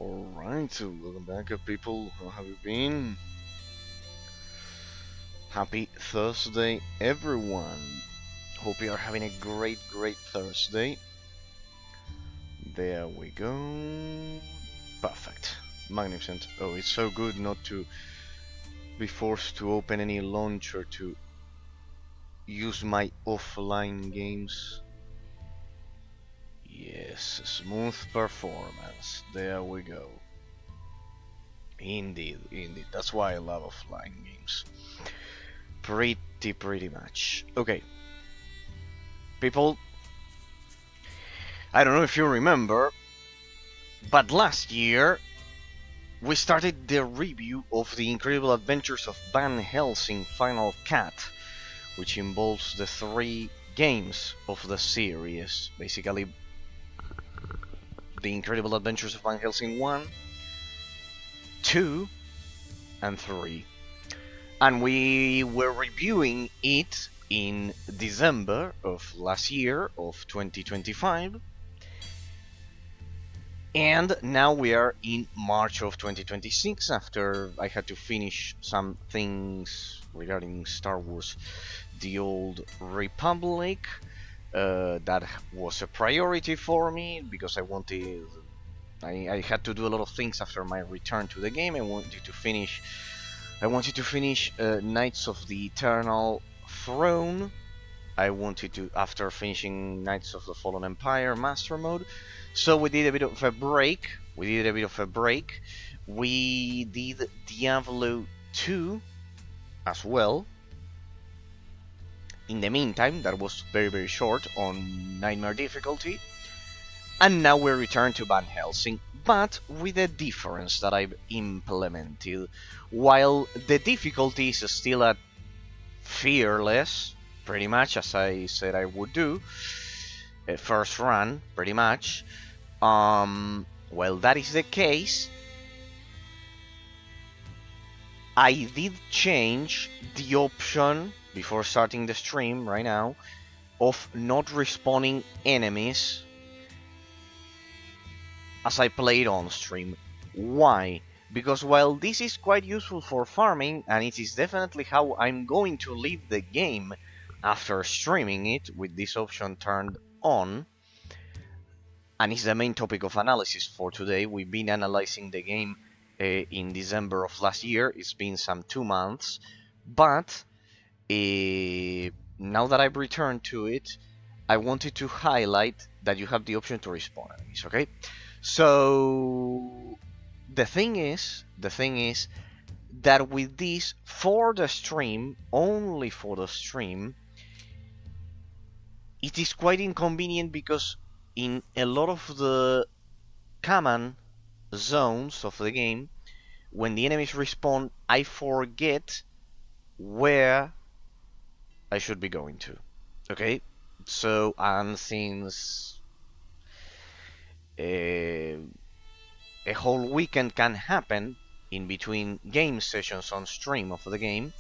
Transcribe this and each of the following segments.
Alright, so welcome back people. How have you been? Happy Thursday everyone. Hope you are having a great Thursday. There we go. Perfect. Magnificent. Oh, it's so good not to be forced to open any launcher to use my offline games. Yes, smooth performance. There we go. Indeed. That's why I love offline games. Pretty much. Okay. People, I don't know if you remember, but last year we started the review of the incredible adventures of Van Helsing Final Cut, which involves the 3 games of the series. Basically, the incredible adventures of Van Helsing 1, 2, and 3. And we were reviewing it in December of last year, of 2025. And now we are in March of 2026, after I had to finish some things regarding Star Wars The Old Republic. That was a priority for me, because I had to do a lot of things after my return to the game. I wanted to finish Knights of the Eternal Throne. I wanted to, after finishing Knights of the Fallen Empire Master Mode. So we did a bit of a break. We did Diablo 2 as well. In the meantime, that was very short on Nightmare difficulty. And now we return to Van Helsing, but with a difference that I've implemented. While the difficulty is still at fearless, pretty much as I said I would do, first run, pretty much. While that is the case, I did change the option before starting the stream right now of not respawning enemies as I played on stream. Why? Because while this is quite useful for farming, and it is definitely how I'm going to leave the game after streaming it with this option turned on, and it's the main topic of analysis for today. We've been analyzing the game in December of last year. It's been some 2 months, but now that I've returned to it, I wanted to highlight that you have the option to respawn enemies, okay? So the thing is that with this, for the stream, only for the stream, it is quite inconvenient, because in a lot of the command zones of the game, when the enemies respawn, I forget where I should be going to. Okay? So, and since a whole weekend can happen in between game sessions on stream of the game,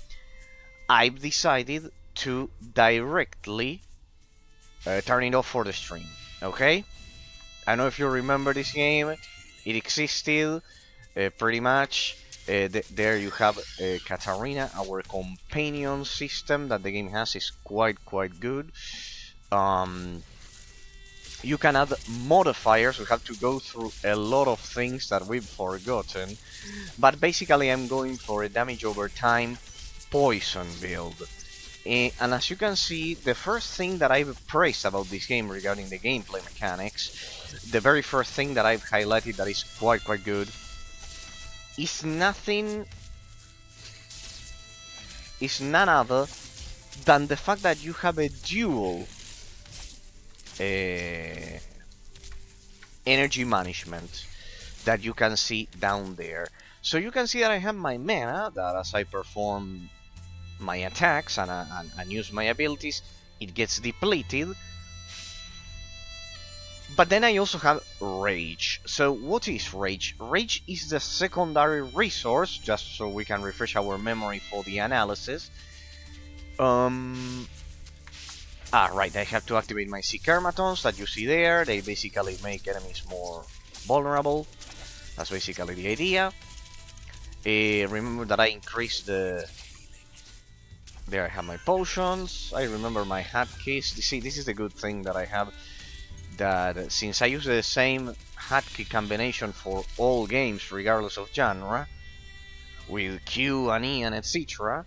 I've decided to directly turn it off for the stream. Okay? I don't know if you remember this game. It existed pretty much. There you have Katarina. Our companion system that the game has is quite good. You can add modifiers. We have to go through a lot of things that we've forgotten. But basically I'm going for a damage over time poison build. And as you can see, the first thing that I've praised about this game regarding the gameplay mechanics, the very first thing that I've highlighted that is quite good, is none other than the fact that you have a dual energy management that you can see down there. So you can see that I have my mana, that as I perform my attacks and use my abilities, it gets depleted. But then I also have Rage. So what is Rage? Rage is the secondary resource, just so we can refresh our memory for the analysis. Right, I have to activate my Sikermatons that you see there. They basically make enemies more vulnerable. That's basically the idea. Remember that I increased the... There I have my potions. I remember my hotkeys. You see, this is the good thing that I have. That since I use the same hotkey combination for all games, regardless of genre, with Q and E and etc.,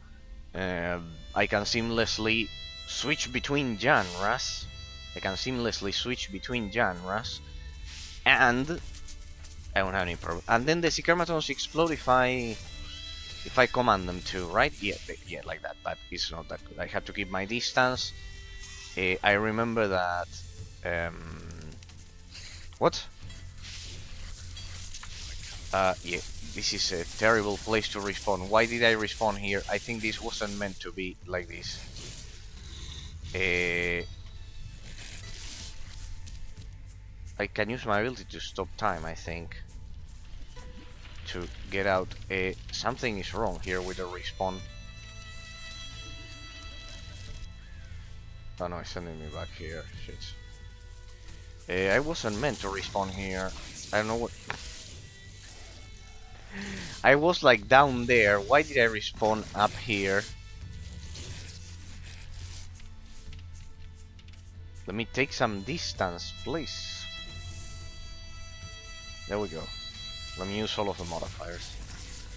I can seamlessly switch between genres. And I don't have any problem. And then the Secrematons explode if I command them to, right? Yeah, like that. But it's not that good. I have to keep my distance. I remember that. What? Yeah. This is a terrible place to respawn. Why did I respawn here? I think this wasn't meant to be like this. I can use my ability to stop time, I think, to get out. Something is wrong here with the respawn. Oh no, it's sending me back here. Shit. I wasn't meant to respawn here. I don't know what... I was like down there. Why did I respawn up here? Let me take some distance, please. There we go. Let me use all of the modifiers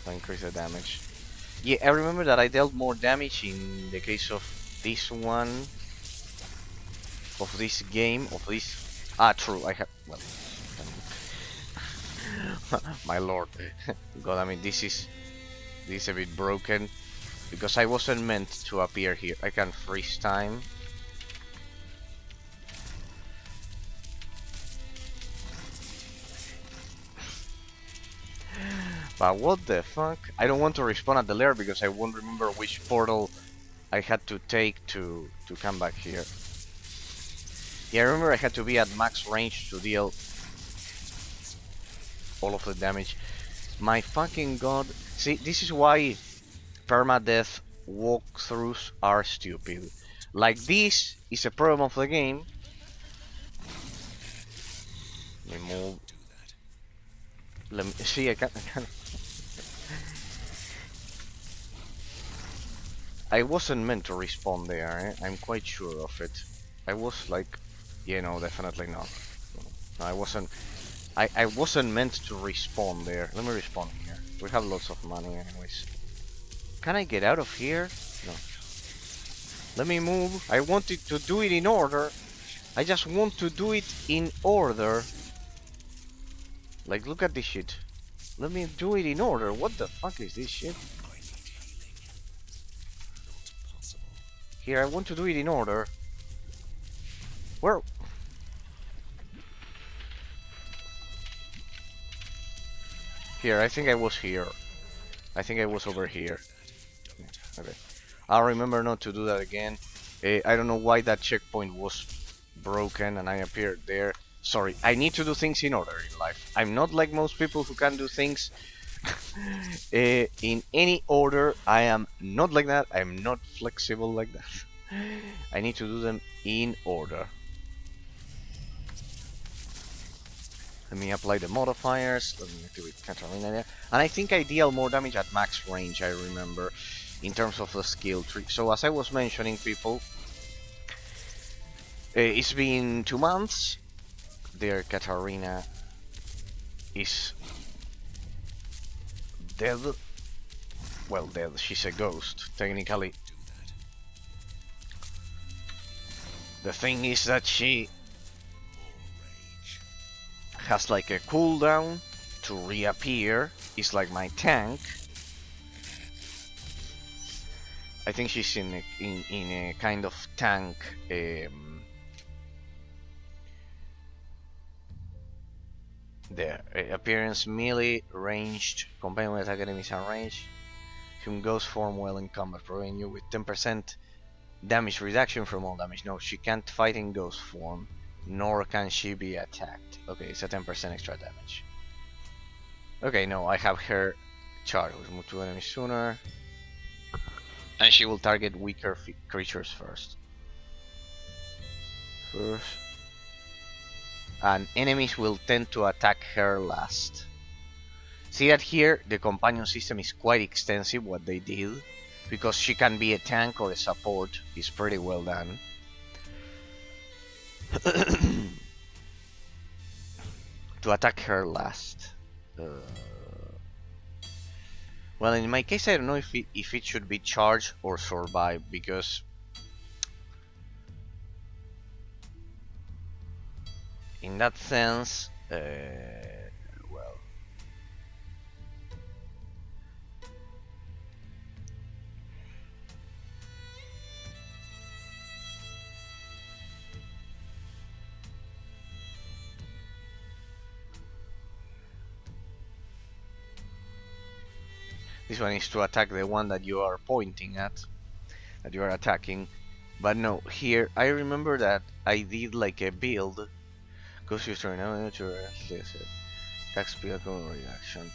to increase the damage. Yeah, I remember that I dealt more damage in the case of this one, of this game, of this... Ah, true, I have... Well... My lord. God, I mean, this is a bit broken. Because I wasn't meant to appear here. I can freeze time. But what the fuck? I don't want to respawn at the lair because I won't remember which portal I had to take to come back here. Yeah, I remember I had to be at max range to deal all of the damage. My fucking god. See, this is why permadeath walkthroughs are stupid. Like, this is a problem of the game. Let me move. Let me see, I can I wasn't meant to respawn there, I'm quite sure of it. I was like, yeah, no, definitely not. No, I wasn't meant to respawn there. Let me respawn here. We have lots of money anyways. Can I get out of here? No. Let me move. I wanted to do it in order. I just want to do it in order. Like, look at this shit. Let me do it in order. What the fuck is this shit? Here, I want to do it in order. Where? Here, I think I was here. I think I was over here. Okay. I'll remember not to do that again. I don't know why that checkpoint was broken and I appeared there. Sorry, I need to do things in order in life. I'm not like most people who can do things in any order. I am not like that. I'm not flexible like that. I need to do them in order. Let me apply the modifiers. Let me activate Katarina there. And I think I deal more damage at max range, I remember, in terms of the skill tree. So as I was mentioning, people, it's been 2 months. There, Katarina is dead. Well, dead. She's a ghost, technically. The thing is that she has like a cooldown to reappear. It's like my tank. I think she's in a kind of tank. There, appearance melee, ranged, combined with attack enemies and range. Whom ghost form well in combat, providing you with 10% damage reduction from all damage. No, she can't fight in ghost form, nor can she be attacked. Okay, it's a 10% extra damage. Okay, no, I have her charge. We'll move to enemies sooner. And she will target weaker creatures first. And enemies will tend to attack her last. See that here the companion system is quite extensive what they did, because she can be a tank or a support. Is pretty well done. To attack her last. Well, in my case, I don't know if it should be charge or survive, because in that sense, well, this one is to attack the one that you are pointing at, that you are attacking. But no, here I remember that I did like a build. Goes your turn now to attack speed reaction.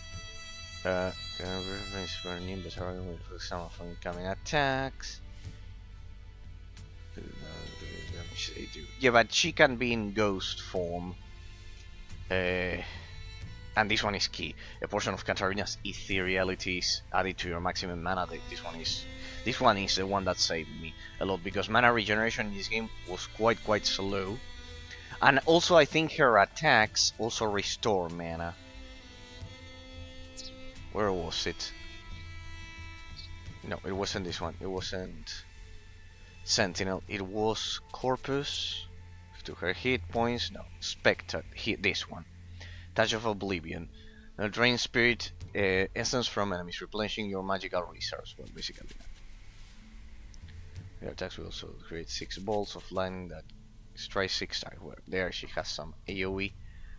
Can reference for Nimbus for some of incoming attacks. Yeah, but she can be in ghost form. And this one is key. A portion of Katarina's ethereality is added to your maximum mana. This one is the one that saved me a lot, because mana regeneration in this game was quite slow. And also I think her attacks also restore mana. Where was it? No, it wasn't this one. It wasn't Sentinel. It was Corpus. To her hit points. No, Spectre. This one. Touch of Oblivion. Drain Spirit essence from enemies, replenishing your magical reserves. Well, basically that. Her attacks will also create 6 bolts of lightning that strike 6 times. Well, there she has some AoE,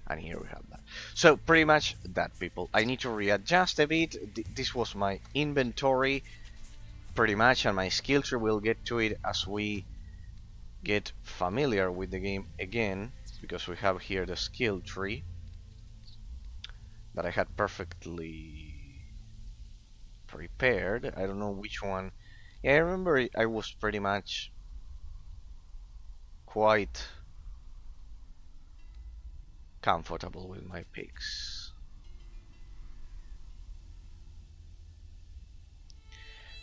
and here we have that. So pretty much that, people. I need to readjust a bit. This was my inventory, pretty much, and my skill tree. We'll get to it as we get familiar with the game again, because we have here the skill tree that I had perfectly prepared. I don't know which one. Yeah, I remember I was pretty much quite comfortable with my picks.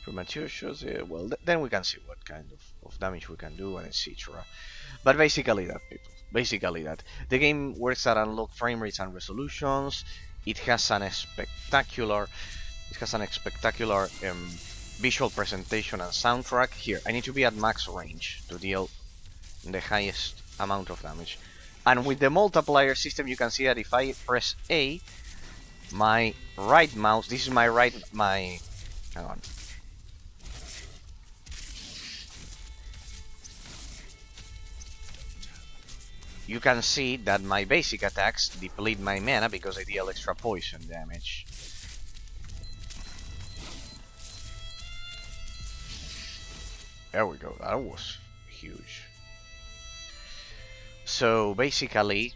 Premature shows, yeah, well, then we can see what kind of damage we can do, and etc. But basically that, people. Basically that. The game works at unlocked frame rates and resolutions. It has a spectacular visual presentation and soundtrack. Here, I need to be at max range to deal the highest amount of damage. And with the multiplier system, you can see that if I press A, my right mouse, this is my hang on. You can see that my basic attacks deplete my mana because I deal extra poison damage. There we go, that was huge. So basically,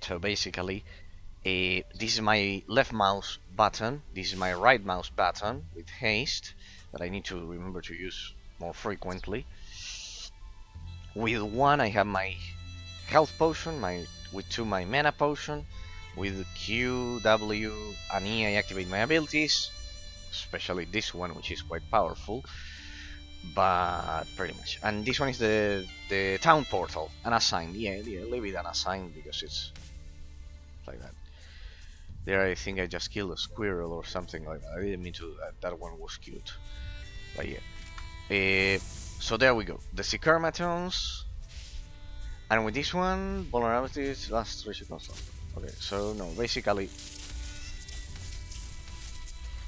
this is my left mouse button, this is my right mouse button with haste, that I need to remember to use more frequently. With one I have my health potion, with two my mana potion. With Q, W, and E I activate my abilities, especially this one, which is quite powerful. But pretty much. And this one is the town portal, unassigned. Yeah, leave it unassigned because it's like that. There I think I just killed a squirrel or something like that. I didn't mean to. That one was cute. But yeah. So there we go. The Sicarmatons. And with this one, vulnerabilities last 3 seconds. Okay, so no, basically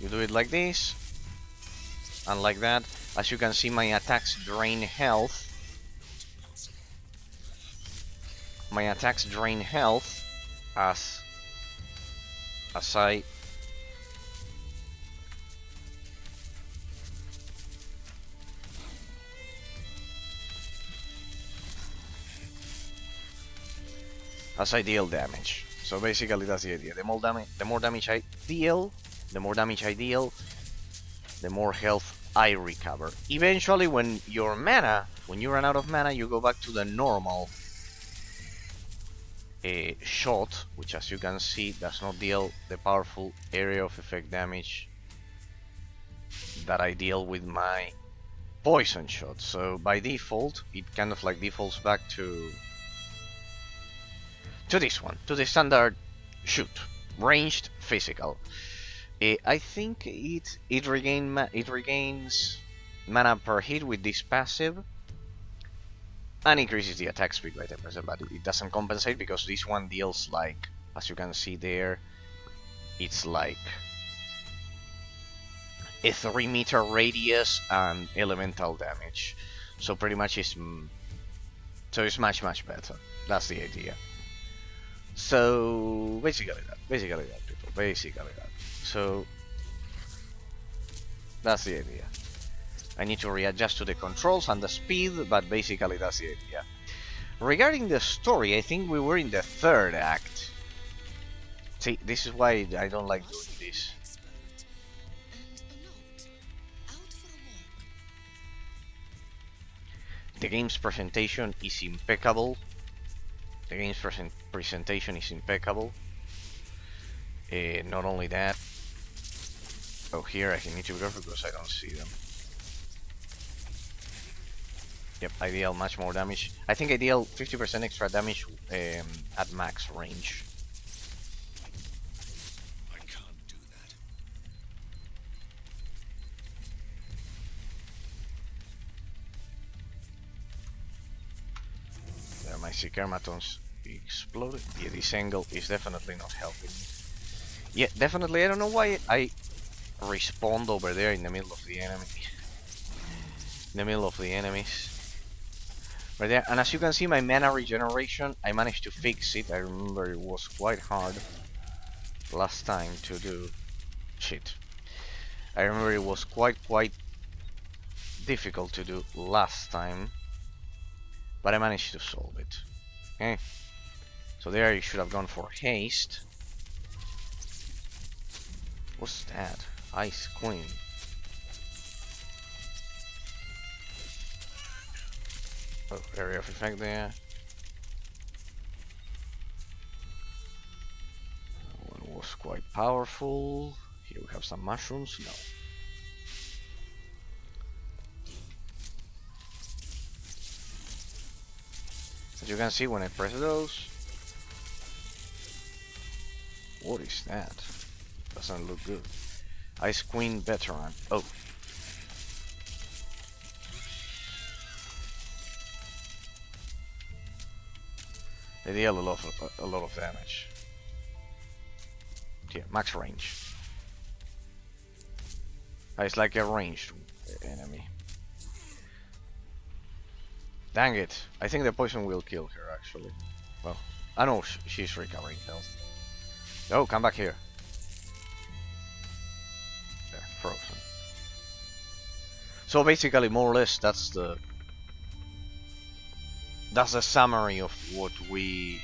you do it like this and like that. As you can see, my attacks drain health. My attacks drain health as I deal damage. So basically that's the idea. The more damage I deal, the more health I recover. Eventually, when you run out of mana, you go back to the normal a shot, which as you can see does not deal the powerful area of effect damage that I deal with my poison shot. So by default, it kind of like defaults back to this one, to the standard shoot, ranged physical. I think it regains mana per hit with this passive, and increases the attack speed by 10%, but it doesn't compensate because this one deals, like, as you can see there, it's like a 3-meter radius and elemental damage. So pretty much it's much better. That's the idea. So basically that, people. Basically that. So that's the idea. I need to readjust to the controls and the speed, but basically that's the idea. Regarding the story, I think we were in the 3rd act. See, this is why I don't like doing this. The game's presentation is impeccable. The game's presentation is impeccable. Not only that. Oh, here I need to be careful because I don't see them. Yep, I deal much more damage. I think I deal 50% extra damage at max range. I can't do that. There, my Sikermatons exploded. Yeah, this angle is definitely not helping me. Yeah, definitely. I don't know why I respawned over there in the middle of the enemy. In the middle of the enemies. Right there, and as you can see, my mana regeneration, I managed to fix it. I remember it was quite hard last time to do. Shit. I remember it was quite difficult to do last time, but I managed to solve it. Okay. So there, you should have gone for haste. What's that? Ice Queen. Oh, area of effect there. One was quite powerful. Here we have some mushrooms. No. As you can see, when I press those, what is that? Doesn't look good. Ice Queen Veteran. Oh. They deal a lot of damage. Yeah, max range. It's like a ranged enemy. Dang it! I think the poison will kill her actually. Well, I know she's recovering health. No, come back here. There, frozen. So basically, more or less, that's the summary of what we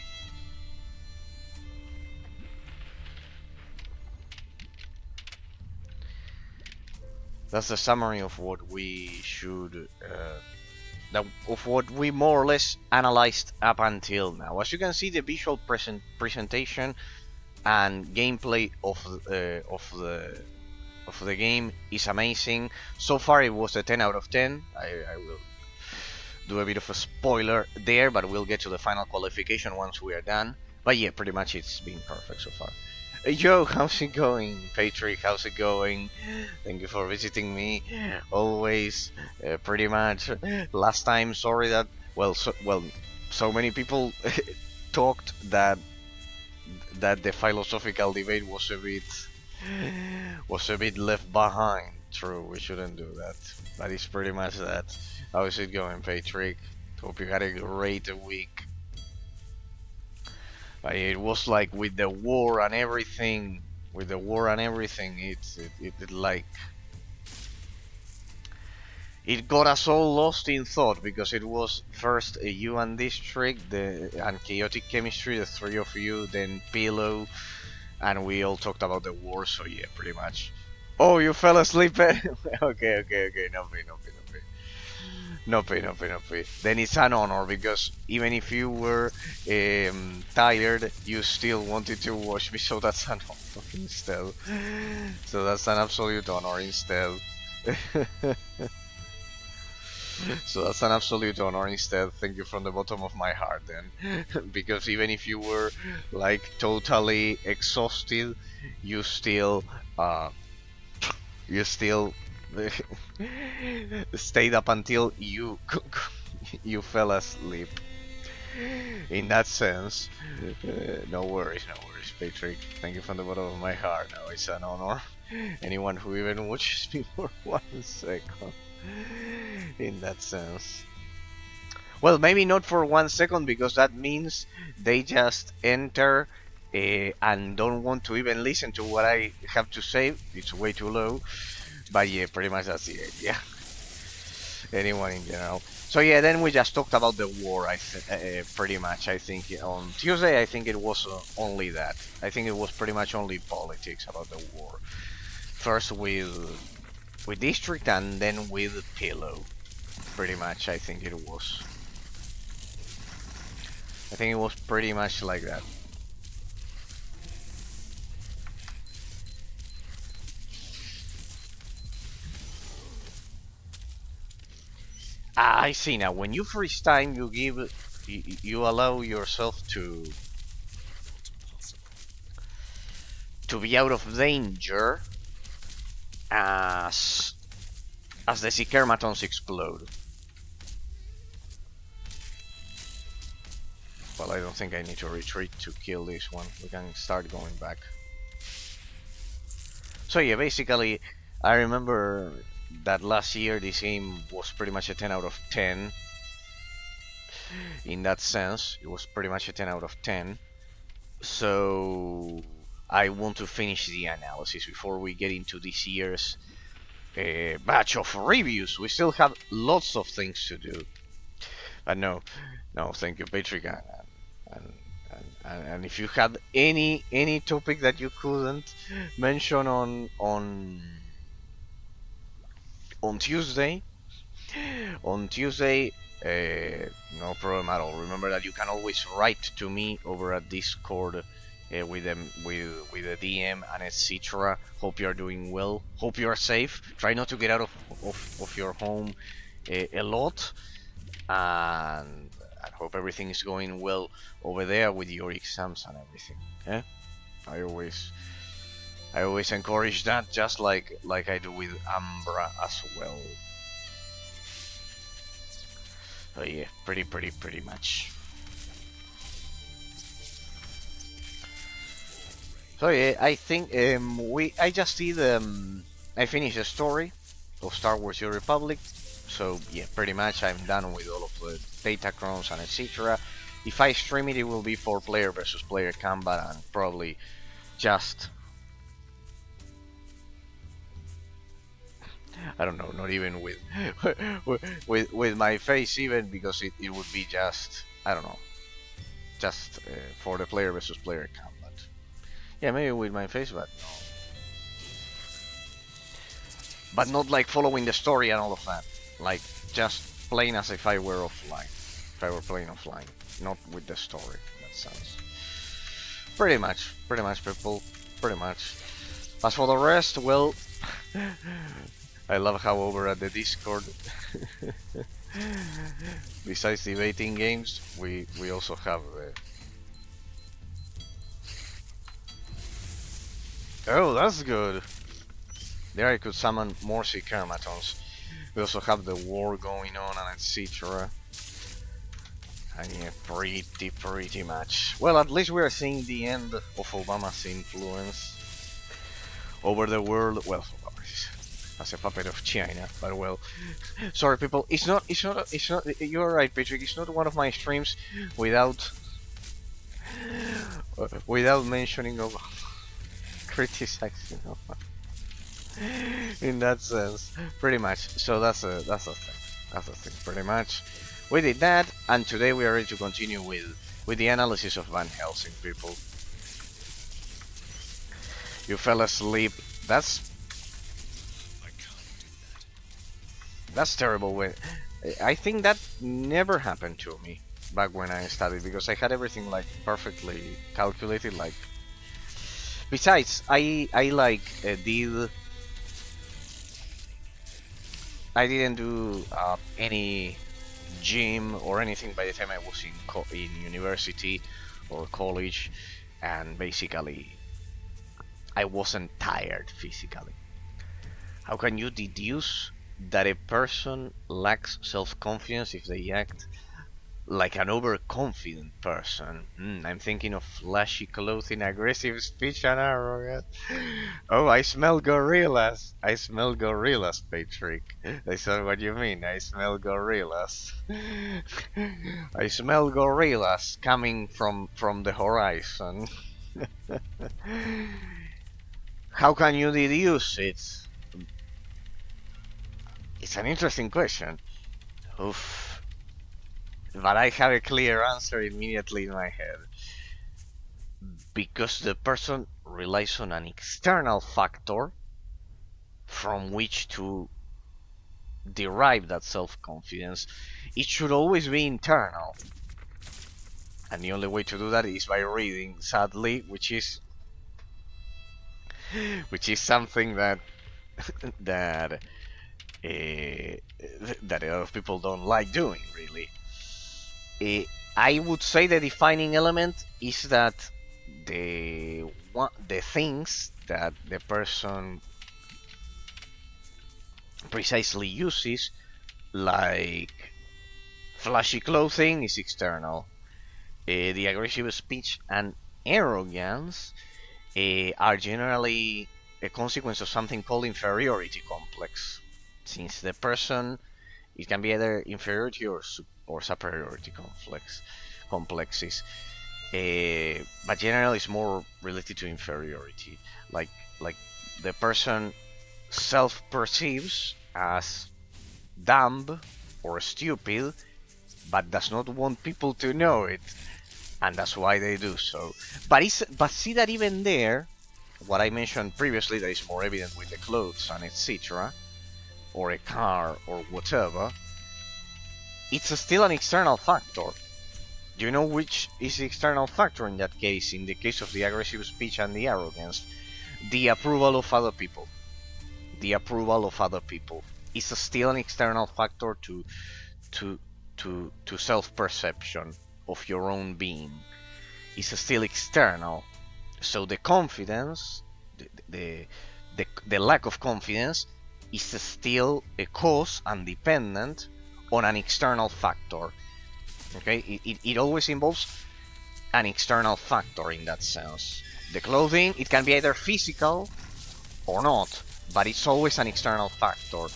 should of what we more or less analyzed up until now. As you can see, the visual presentation and gameplay of the game is amazing. So far, it was a 10 out of 10. I will do a bit of a spoiler there, but we'll get to the final qualification once we are done. But yeah, pretty much it's been perfect so far. Yo, how's it going? Patrick, how's it going? Thank you for visiting me. Always, pretty much. Last time, sorry that so many people talked that the philosophical debate was a bit left behind. True, we shouldn't do that. But it's pretty much that. How is it going, Patrick? Hope you had a great week. It was like with the war and everything. It got us all lost in thought because it was first a UN district, and chaotic chemistry, the three of you, then Pillow, and we all talked about the war. So yeah, pretty much. Oh, you fell asleep. Okay, no pain. No pay, no pay, no pay. Then it's an honor because even if you were tired, you still wanted to watch me, so that's an honor instead. So that's an absolute honor instead. So that's an absolute honor instead. Thank you from the bottom of my heart then. Because even if you were like totally exhausted, you still uh you still stayed up until you you fell asleep. In that sense, no worries, no worries, Patrick. Thank you from the bottom of my heart. No, it's an honor. Anyone who even watches me for 1 second. In that sense. Well, maybe not for 1 second because that means they just enter and don't want to even listen to what I have to say. It's way too low. But yeah, pretty much that's the idea. Anyone in general. So yeah, then we just talked about the war. Pretty much. I think on Tuesday, I think it was only that. I think it was pretty much only politics about the war. First with district and then with pillow. Pretty much, I think it was. I think it was pretty much like that. Ah, I see now. When you freeze time, you allow yourself to be out of danger as the Sikermatons explode. Well, I don't think I need to retreat to kill this one. We can start going back. So yeah, basically, I remember that last year this game was pretty much a 10 out of 10. In that sense, it was pretty much a 10 out of 10. So I want to finish the analysis before we get into this year's batch of reviews. We still have lots of things to do. But no, thank you, Patrick. And if you had any topic that you couldn't mention on Tuesday, on Tuesday, no problem at all. Remember that you can always write to me over at Discord with them with the DM and etc. Hope you are doing well. Hope you are safe. Try not to get out of your home a lot, and I hope everything is going well over there with your exams and everything. Yeah, I always encourage that, just like I do with Ambra as well. So yeah, pretty much. So yeah, I think I just did I finished the story of Star Wars: New Republic. So yeah, pretty much I'm done with all of the datacrons and etc. If I stream it, it will be for player versus player combat and probably just I don't know, not even with with my face even, because it would be just I don't know, just for the player versus player combat. Yeah, maybe with my face, but no. But not like following the story and all of that. Like just playing as if I were offline. If I were playing offline, not with the story. That sounds pretty much, people. Pretty much. As for the rest, well, I love how over at the Discord, besides debating games, we also have oh, that's good. There I could summon more Sikermatons. We also have the war going on and etc. And yeah, pretty much. Well, at least we are seeing the end of Obama's influence over the world. Well, as a puppet of China, but well, sorry people, it's not, you're right, Patrick, it's not one of my streams without mentioning of criticizing in that sense, pretty much. So that's a thing, pretty much. We did that, and today we are ready to continue with the analysis of Van Helsing, people. You fell asleep. That's terrible. I think that never happened to me back when I studied because I had everything like perfectly calculated. Like, besides, I like did I didn't do any gym or anything by the time I was in university or college, and basically I wasn't tired physically. How can you deduce that a person lacks self-confidence if they act like an overconfident person? I'm thinking of flashy clothing, aggressive speech, and arrogance. Oh, I smell gorillas. I smell gorillas, Patrick. That's not what you mean. I smell gorillas. I smell gorillas coming from the horizon. How can you deduce it? It's an interesting question. Oof. But I have a clear answer immediately in my head. Because the person relies on an external factor from which to derive that self-confidence, it should always be internal. And the only way to do that is by reading, sadly, which is something that that that a lot of people don't like doing, really. Uh, I would say the defining element is that the things that the person precisely uses, like flashy clothing, is external. The aggressive speech and arrogance are generally a consequence of something called inferiority complex. Since the person, it can be either inferiority or superiority complexes. But generally, it's more related to inferiority. Like like the person self-perceives as dumb or stupid, but does not want people to know it, and that's why they do so. But see that even there, what I mentioned previously, that is more evident with the clothes and etc., or a car or whatever, it's still an external factor. Do you know which is the external factor in that case? In the case of the aggressive speech and the arrogance, the approval of other people. The approval of other people is still an external factor to to self-perception of your own being. It's still external. So the confidence, the, the lack of confidence, is still a cause and dependent on an external factor. Okay, it always involves an external factor in that sense. The clothing, it can be either physical or not, but it's always an external factor.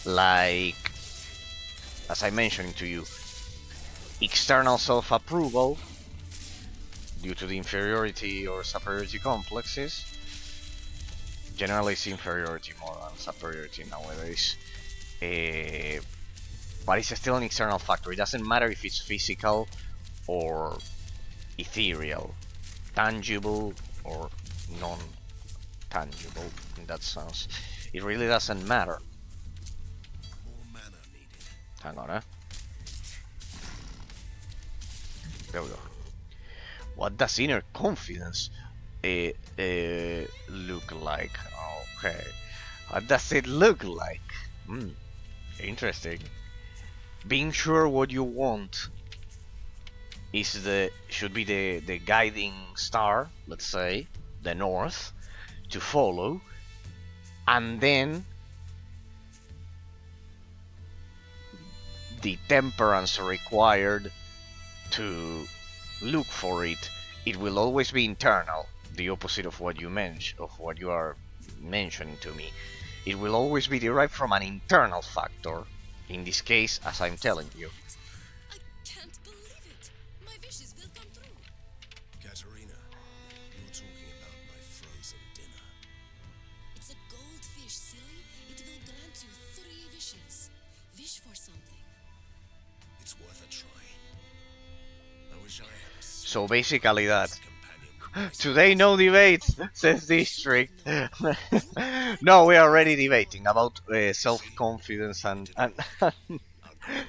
Like, as I mentioned to you, external self-approval due to the inferiority or superiority complexes. Generally, it's inferiority more than superiority nowadays. But it's still an external factor. It doesn't matter if it's physical or ethereal, tangible or non-tangible in that sense. It really doesn't matter. More mana needed. Hang on, eh? There we go. What does inner confidence look like? Okay. What does it look like? Interesting. Being sure what you want should be the guiding star, let's say, the north, to follow, and then the temperance required to look for it. It will always be internal, the opposite of what you are mentioning to me. It will always be derived from an internal factor. In this case, as I'm telling you. I can't believe it. My wishes will come true. Katerina, you're talking about my frozen dinner. It's a goldfish, silly. It will grant you 3 wishes. Wish for something. It's worth a try. I wish I had a So basically that. companion. Today no debate, says District. No, we are already debating about self-confidence and I'll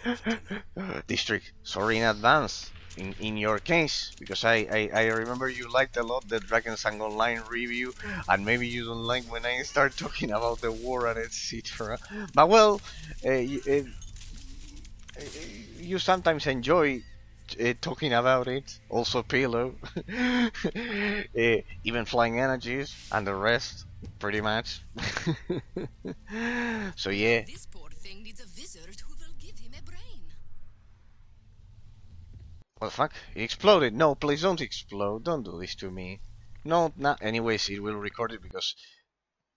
time for dinner. District, sorry in advance. In your case, because I remember you liked a lot the drakensang online review, and maybe you don't like when I start talking about the war and etc. But well, you sometimes enjoy talking about it. Also, Pillow, even flying energies and the rest, pretty much. So yeah. This poor thing needs a wizard who will give him a brain. What the fuck? It exploded. No, please don't explode. Don't do this to me. No, not. Anyways, it will record it because.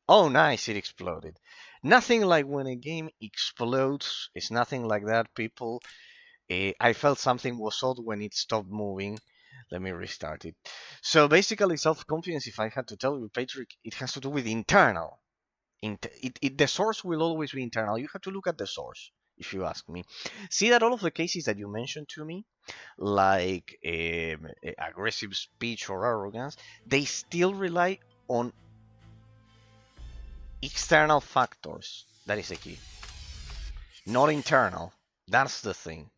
Oh, nice, it exploded. Nothing like when a game explodes. It's nothing like that, people. I felt something was odd when it stopped moving. Let me restart it. So basically, self-confidence, if I had to tell you, Patrick, it has to do with internal. The source will always be internal. You have to look at the source, if you ask me. See that all of the cases that you mentioned to me, like aggressive speech or arrogance, they still rely on external factors. That is the key. Not internal. That's the thing.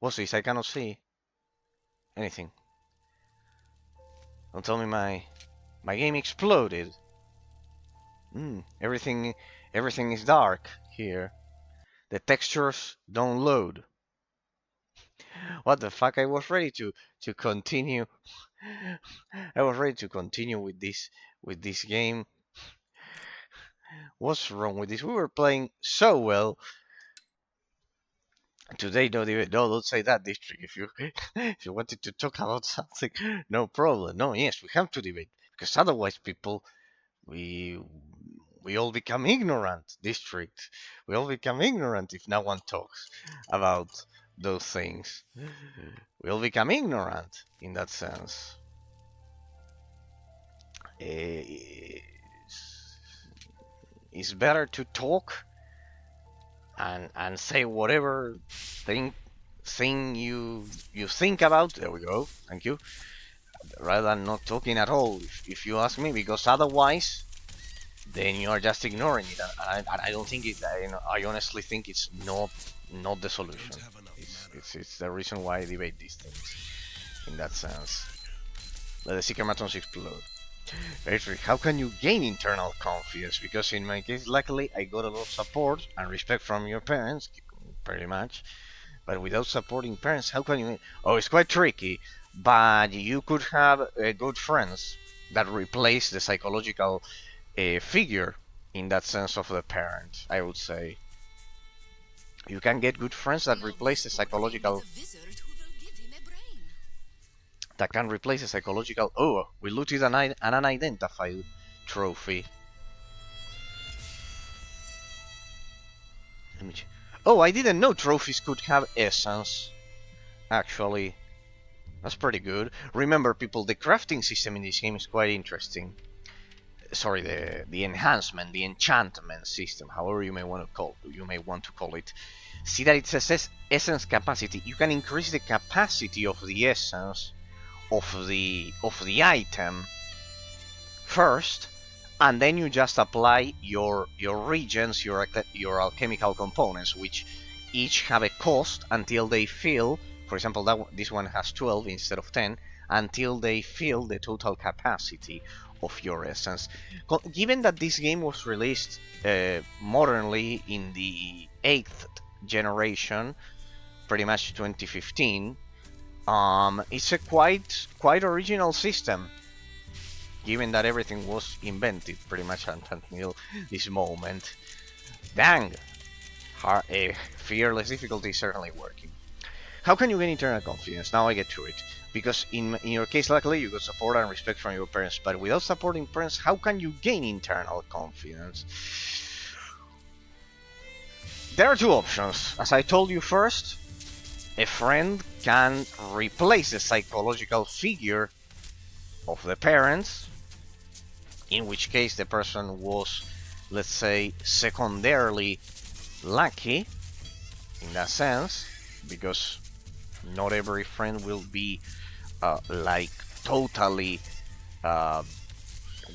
What's this? I cannot see anything. Don't tell me my game exploded. Everything is dark here. The textures don't load. What the fuck? I was ready to continue. I was ready to continue with this game. What's wrong with this? We were playing so well. Today, don't say that, District. If you if you wanted to talk about something, no problem. No, yes, we have to debate because otherwise, people, we we all become ignorant, District. We all become ignorant if no one talks about those things. We all become ignorant in that sense. It's better to talk and say whatever thing you think about. There we go. Thank you. Rather than not talking at all, if you ask me, because otherwise, then you are just ignoring it. And I don't think it. I honestly think it's not the solution. It's the reason why I debate these things. In that sense, let the secret matrons explode. Patrick, how can you gain internal confidence? Because in my case, luckily, I got a lot of support and respect from your parents, pretty much. But without supporting parents, how can you? Oh, it's quite tricky. But you could have good friends that replace the psychological figure in that sense of the parent. I would say you can get good friends that Now replace the this poor thing needs psychological. a wizard who will give him a brain. That can replace the psychological. Oh, we looted an unidentified trophy. Let me check. Oh, I didn't know trophies could have essence. Actually, that's pretty good. Remember, people, the crafting system in this game is quite interesting. Sorry, the enhancement, the enchantment system, however you may want to call it. See that it says essence capacity. You can increase the capacity of the essence of the item first, and then you just apply your reagents, your alchemical components, which each have a cost until they fill. For example, this one has 12 instead of 10, until they fill the total capacity of your essence. Given that this game was released modernly in the 8th generation, pretty much 2015, it's a quite original system, given that everything was invented pretty much until this moment. Dang! Fearless difficulty is certainly working. How can you gain internal confidence? Now I get to it. Because in your case, luckily, you got support and respect from your parents. But without supporting parents, how can you gain internal confidence? There are two options. As I told you first, a friend can replace the psychological figure of the parents, in which case the person was, let's say, secondarily lucky in that sense, because not every friend will be like totally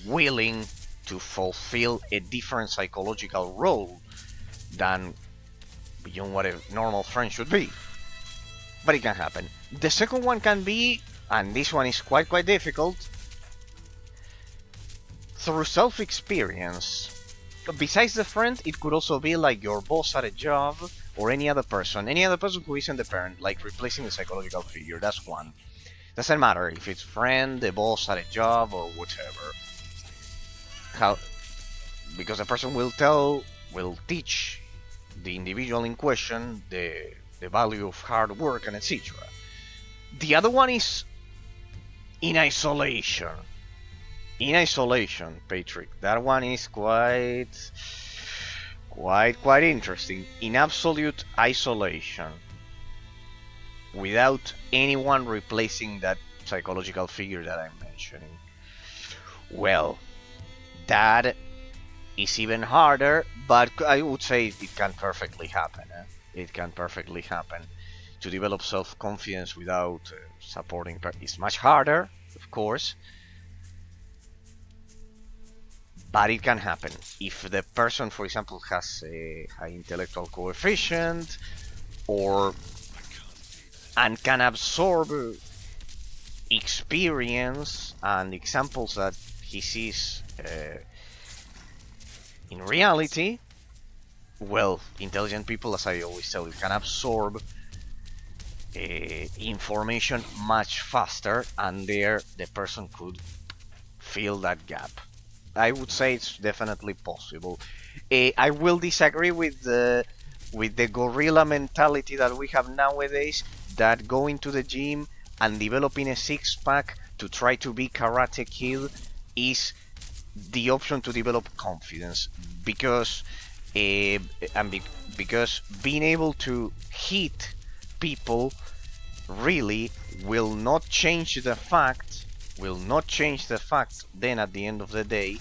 willing to fulfill a different psychological role than beyond what a normal friend should be. But it can happen. The second one can be, and this one is quite difficult, through self-experience. Besides the friend, it could also be like your boss at a job, or any other person who isn't the parent, like replacing the psychological figure. That's one. Doesn't matter if it's friend, the boss at a job, or whatever. How? Because the person will teach the individual in question the value of hard work and etc. The other one is in isolation. In isolation, Patrick. That one is quite interesting. In absolute isolation, without anyone replacing that psychological figure that I'm mentioning. Well, that is even harder, but I would say it can perfectly happen. It can perfectly happen. To develop self-confidence without supporting is much harder, of course, but it can happen. If the person, for example, has a high intellectual coefficient, and can absorb experience and examples that he sees in reality, well, intelligent people, as I always tell you, can absorb information much faster, and there the person could fill that gap. I would say it's definitely possible. I will disagree with the gorilla mentality that we have nowadays, that going to the gym and developing a six-pack to try to be Karate Kid is the option to develop confidence, because because being able to hit people really will not change the fact then at the end of the day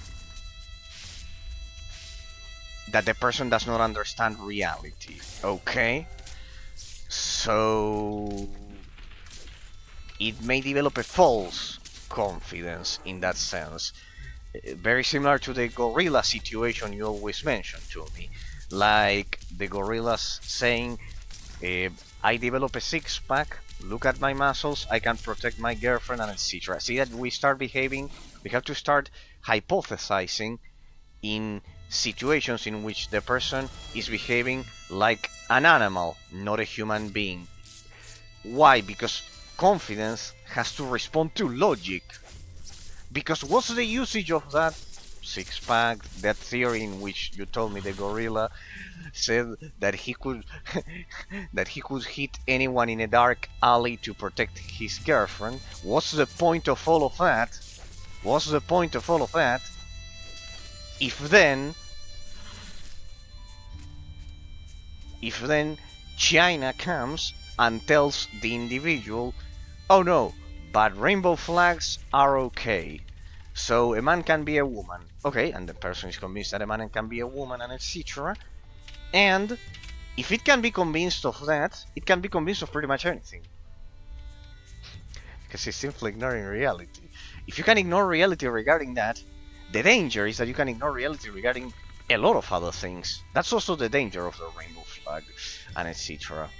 that the person does not understand reality. Okay? So it may develop a false confidence in that sense. Very similar to the gorilla situation you always mention to me. Like the gorillas saying, I develop a six-pack, look at my muscles, I can protect my girlfriend, and etc. See that we have to start hypothesizing in situations in which the person is behaving like an animal, not a human being. Why? Because confidence has to respond to logic. Because what's the usage of that six-pack, that theory in which you told me the gorilla said that he could hit anyone in a dark alley to protect his girlfriend? What's the point of all of that? If then China comes and tells the individual, oh no, but rainbow flags are okay, so a man can be a woman. Okay, and the person is convinced that a man can be a woman, and etc. And if it can be convinced of that, it can be convinced of pretty much anything. Because it's simply ignoring reality. If you can ignore reality regarding that, the danger is that you can ignore reality regarding a lot of other things. That's also the danger of the rainbow flag and etc.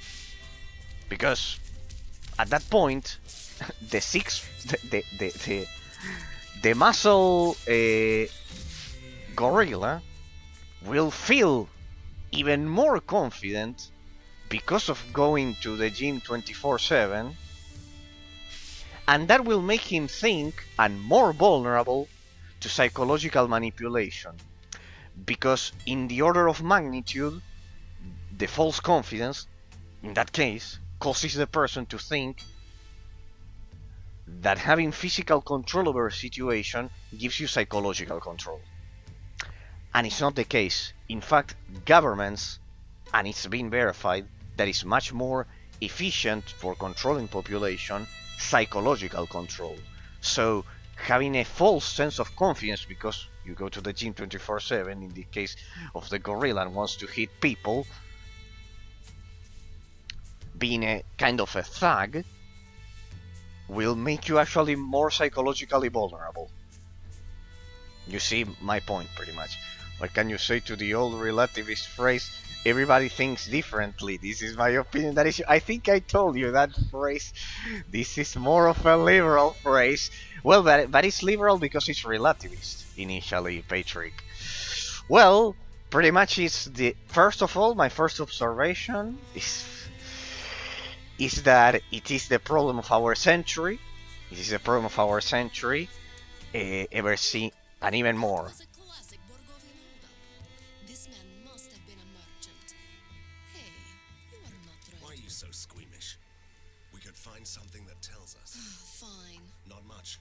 Because at that point, the muscle gorilla will feel even more confident because of going to the gym 24/7, and that will make him think and more vulnerable to psychological manipulation, because in the order of magnitude, the false confidence in that case causes the person to think that having physical control over a situation gives you psychological control. And it's not the case. In fact, governments, and it's been verified, that is much more efficient for controlling population, psychological control. So having a false sense of confidence because you go to the gym 24/7, in the case of the gorilla, and wants to hit people, being a kind of a thug, will make you actually more psychologically vulnerable. You see my point, pretty much. What can you say to the old relativist phrase, everybody thinks differently. This is my opinion. That is, I think I told you that phrase. This is more of a liberal phrase. Well, but it's liberal because it's relativist initially, Patrick. Well, pretty much it's the first of all. My first observation is that it is the problem of our century. It is the problem of our century. Ever seen, and even It more. was a classic Borgovian holdup. This man must have been a merchant. Hey, you are not Why are right. you so squeamish? We could find something that tells us. Fine. Not much.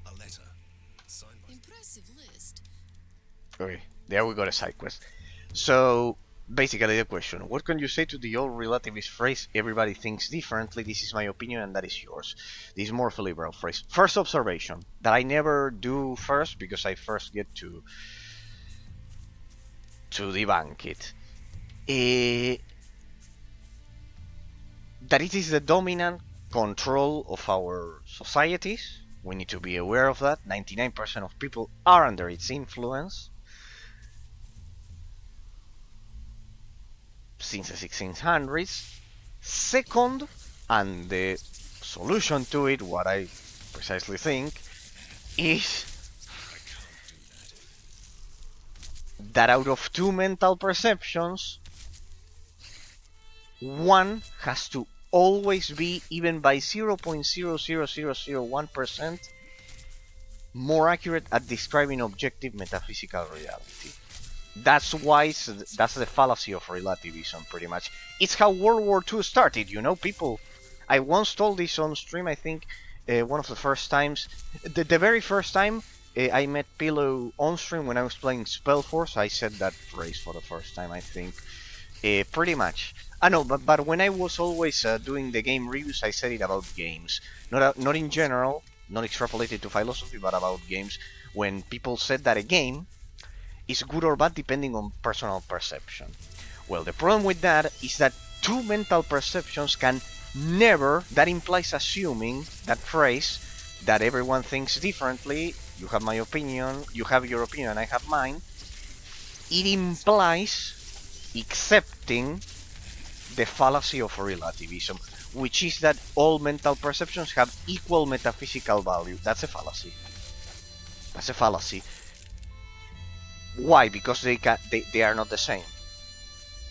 A letter. Signed by... Impressive list. Okay, there we got a side quest. So basically, the question: what can you say to the old relativist phrase? Everybody thinks differently. This is my opinion, and that is yours. This is more of a liberal phrase. First observation that I never do first because I first get to debunk it. Eh, that it is the dominant control of our societies. We need to be aware of that. 99% of people are under its influence since the 1600s. Second, and the solution to it, what I precisely think, is I can't do that. that out of two mental perceptions, one has to always be, even by 0.00001%, more accurate at describing objective metaphysical reality. That's why that's the fallacy of relativism, pretty much. It's how World War II started, you know, people. I once told this on stream, I think, one of the first times, the very first time I met Pillow on stream when I was playing Spellforce, I said that phrase for the first time, I think. Pretty much. I know, but when I was always doing the game reviews, I said it about games. Not in general, not extrapolated to philosophy, but about games. When people said that a game is good or bad depending on personal perception. Well, the problem with that is that two mental perceptions can never, that implies assuming that phrase that everyone thinks differently, you have my opinion, you have your opinion, I have mine. It implies accepting the fallacy of relativism, which is that all mental perceptions have equal metaphysical value. That's a fallacy. That's a fallacy. Why? Because they are not the same.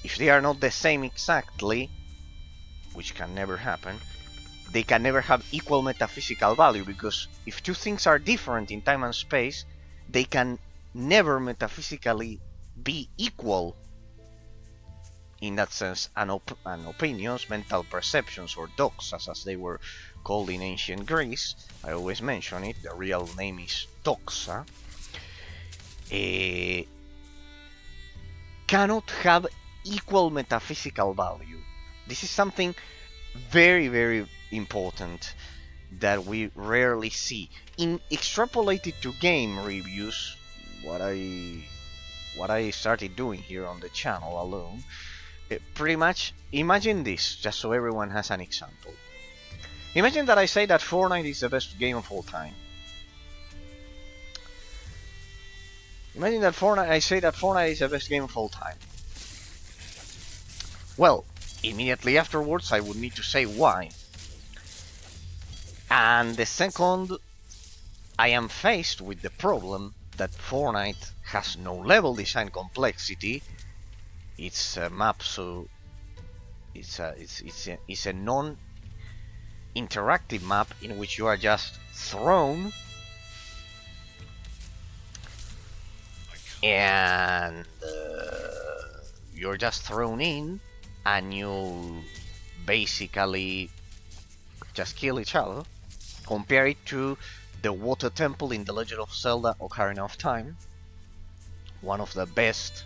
If they are not the same exactly, which can never happen, they can never have equal metaphysical value, because if two things are different in time and space, they can never metaphysically be equal. In that sense, an opinions, mental perceptions, or doxas, as they were called in ancient Greece, I always mention it, the real name is doxa, cannot have equal metaphysical value. This is something very, very important that we rarely see. In extrapolated to game reviews, what I started doing here on the channel alone, pretty much imagine this, just so everyone has an example. Imagine that I say that Fortnite is the best game of all time. Imagine that I say that Fortnite is the best game of all time. Well, immediately afterwards I would need to say why. And the second, I am faced with the problem that Fortnite has no level design complexity. It's a map, so it's a non-interactive map in which you are just thrown, and you're just thrown in, and you basically just kill each other. Compare it to the Water Temple in The Legend of Zelda Ocarina of Time, one of the best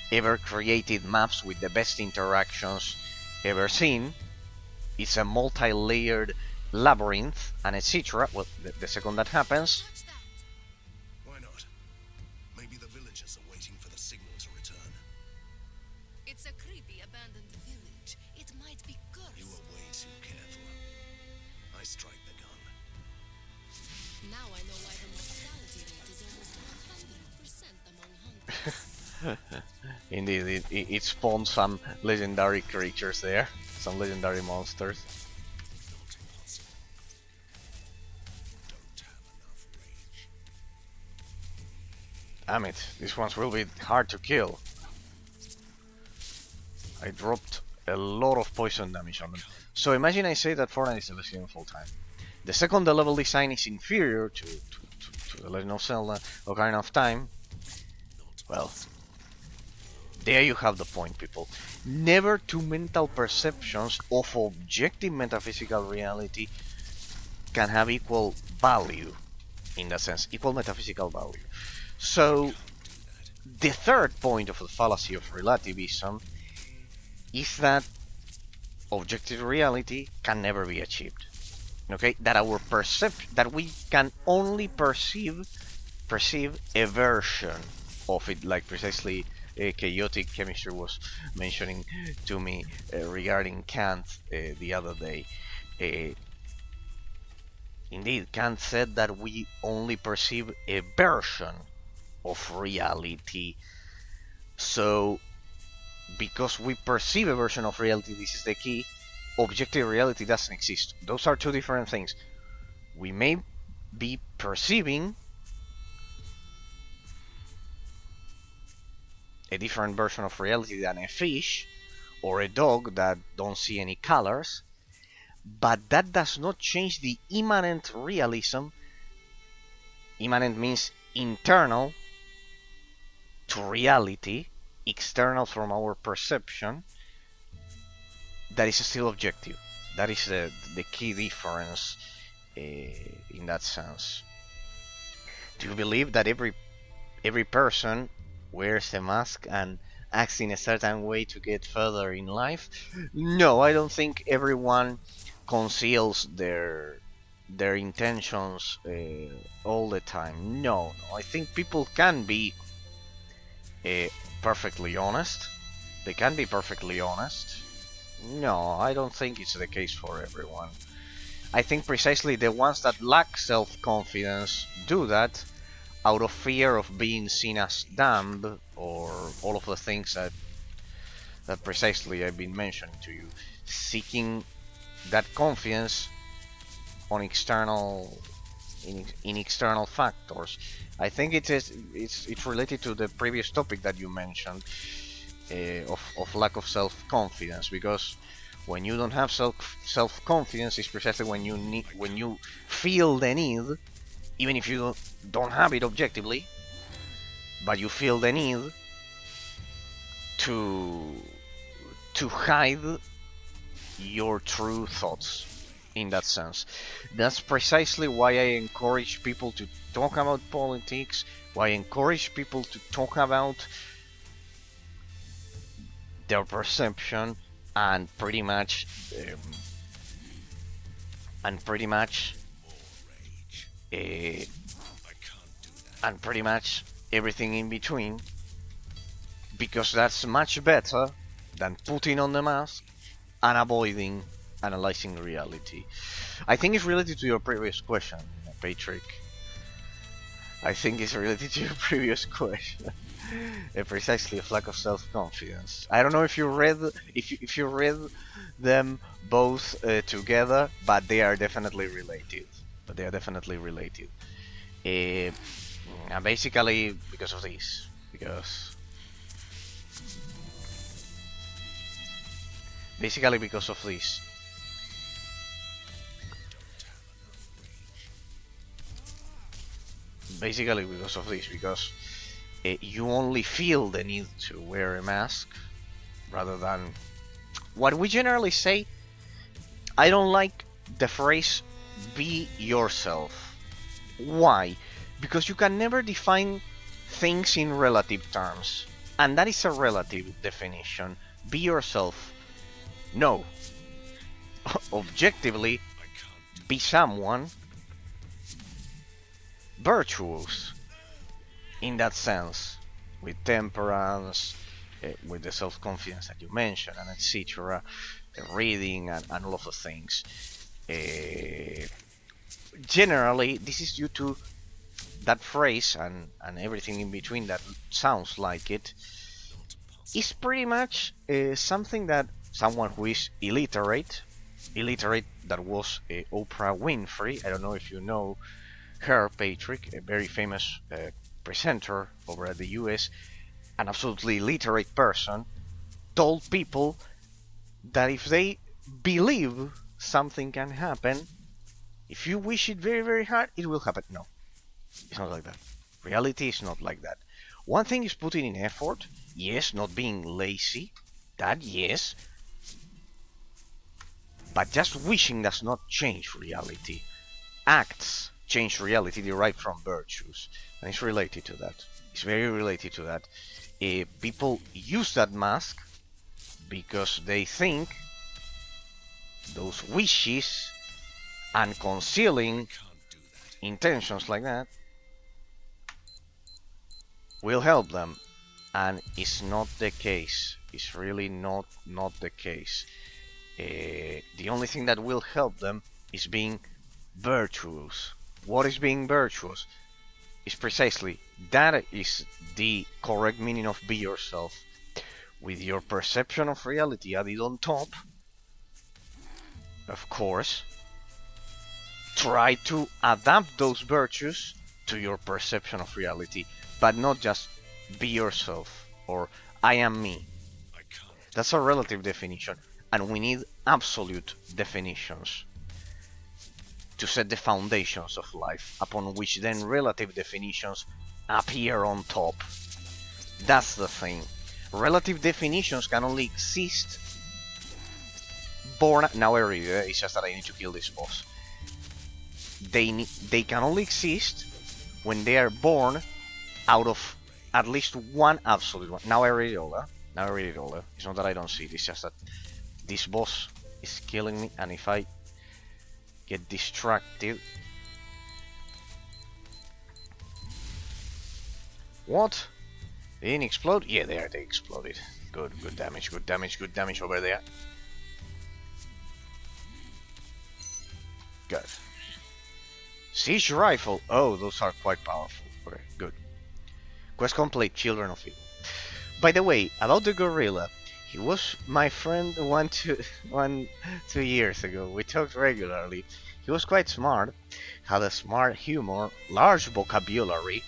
ever created maps with the best interactions ever seen. It's a multi-layered labyrinth and etc. Well, the second that happens, Touch that. Why not? Maybe the villagers are waiting for the signal to return. It's a creepy abandoned village. It might be cursed. You were way too careful. I strike the gun. Now I know why the mortality rate is almost 100% among hunters. Indeed, it spawned some legendary creatures there, some legendary monsters. Damn it, these ones will be hard to kill. I dropped a lot of poison damage on them. So imagine I say that Fortnite is a Legend full time. The second, the level design is inferior to the Legend of Zelda Ocarina of Time. Well, there you have the point, people. Never two mental perceptions of objective metaphysical reality can have equal value, in that sense, equal metaphysical value. So, the third point of the fallacy of relativism is that objective reality can never be achieved. Okay, that our that we can only perceive a version of it, like precisely chaotic chemistry was mentioning to me regarding Kant the other day. Uh, Indeed, Kant said that we only perceive a version of reality. So, because we perceive a version of reality, this is the key. Objective reality doesn't exist. Those are two different things. We may be perceiving a different version of reality than a fish or a dog that don't see any colors, but that does not change the immanent realism. Immanent means internal to reality, external from our perception, that is still objective. That is the key difference in that sense. Do you believe that every person wears a mask and acts in a certain way to get further in life? No, I don't think everyone conceals their intentions all the time. No, I think people can be uh, perfectly honest. They can be perfectly honest. No, I don't think it's the case for everyone. I think precisely the ones that lack self-confidence do that out of fear of being seen as dumb, or all of the things that precisely I've been mentioning to you, seeking that confidence on in external factors. I think it's related to the previous topic that you mentioned of lack of self-confidence, because when you don't have self-confidence is precisely when you feel the need, even if you don't have it objectively, but you feel the need to hide your true thoughts. In that sense, that's precisely why I encourage people to talk about politics, why I encourage people to talk about their perception, and pretty much um, and pretty much uh, and pretty much everything in between, because that's much better than putting on the mask and avoiding analyzing reality. I think it's related to your previous question, Patrick. I think it's related to your previous question. Precisely, a lack of self-confidence. I don't know if you read if you read them both together, but they are definitely related. Uh, and basically because of this, because basically because of this. Basically because of this, because you only feel the need to wear a mask rather than what we generally say. I don't like the phrase be yourself. Why? Because you can never define things in relative terms, and that is a relative definition. Be yourself. No. Objectively, be someone virtuous in that sense, with temperance, with the self-confidence that you mentioned, and etc. Reading and all of the things. Generally, this is due to that phrase and everything in between that sounds like it is pretty much something that someone who is illiterate that was Oprah Winfrey. I don't know if you know her, Patrick, a very famous presenter over at the US, an absolutely literate person, told people that if they believe something can happen, if you wish it very, very hard, it will happen. No, it's not like that. Reality is not like that. One thing is putting in effort, yes, not being lazy, that yes, but just wishing does not change reality. Acts change reality derived from virtues, and it's related to that. It's very related to that. People use that mask because they think those wishes and concealing intentions like that will help them, and it's not the case. It's really not the case. The only thing that will help them is being virtuous. What is being virtuous? Is precisely that is the correct meaning of be yourself. With your perception of reality added on top, of course, try to adapt those virtues to your perception of reality, but not just be yourself or I am me. That's a relative definition, and we need absolute definitions to set the foundations of life, upon which then relative definitions appear on top. That's the thing. Relative definitions can only exist born. Now I read it, it's just that I need to kill this boss. They can only exist when they are born out of at least one absolute one. Now I read it all. Now I read it all. It's not that I don't see it, it's just that this boss is killing me, and if I get distracted... What? They didn't explode? Yeah, they exploded. Good damage, good damage, good damage over there. Good. Siege rifle. Oh, those are quite powerful. Okay, good. Quest complete, Children of Evil. By the way, about the gorilla, he was my friend 2 years ago. We talked regularly. He was quite smart, had a smart humor, large vocabulary.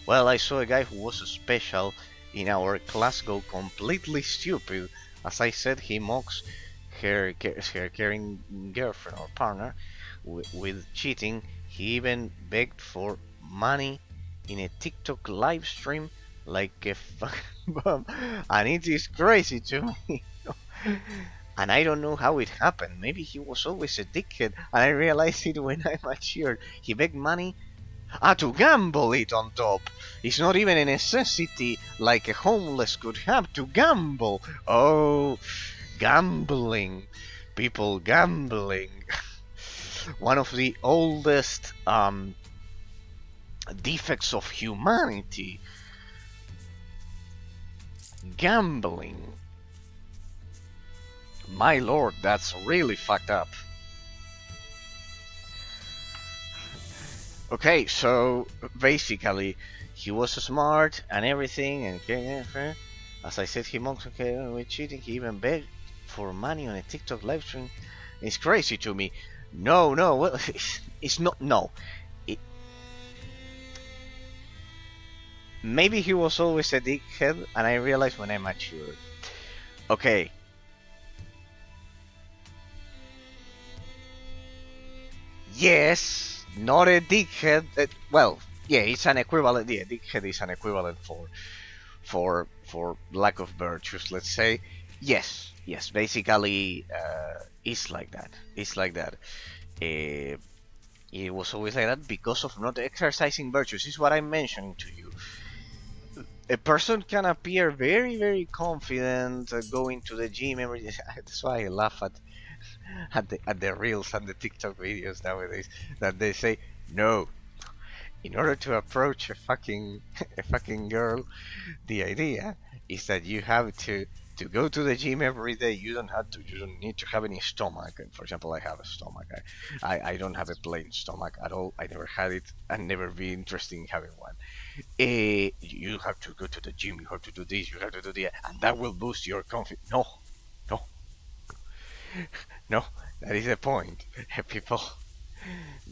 Well, I saw a guy who was special in our class go completely stupid. As I said, he mocks her caring girlfriend or partner with cheating. He even begged for money in a TikTok live stream like a fucking bum, and it is crazy to me. And I don't know how it happened. Maybe he was always a dickhead, and I realized it when I matured. He begged money to gamble it on top. It's not even a necessity like a homeless could have to gamble. Oh, gambling. People gambling. One of the oldest defects of humanity. Gambling. My lord, that's really fucked up. Okay, so basically, he was smart and everything, and as I said, he mocked with cheating. He even begged for money on a TikTok live stream. It's crazy to me. No, well, it's not. No, maybe he was always a dickhead, and I realized when I matured. Okay. Yes, not a dickhead. Well, yeah, it's an equivalent. Yeah, dickhead is an equivalent for lack of virtues. Let's say. Yes. Basically, it's like that. It was always like that because of not exercising virtues. This is what I'm mentioning to you. A person can appear very, very confident going to the gym every day. That's why I laugh at the reels and the TikTok videos nowadays that they say, no, in order to approach a fucking girl, the idea is that you have to To go to the gym every day, you don't have to. You don't need to have any stomach. For example, I have a stomach. I don't have a plain stomach at all. I never had it, and never be interested in having one. You have to go to the gym. You have to do this. You have to do that, and that will boost your confidence. No, no, no. That is the point, people.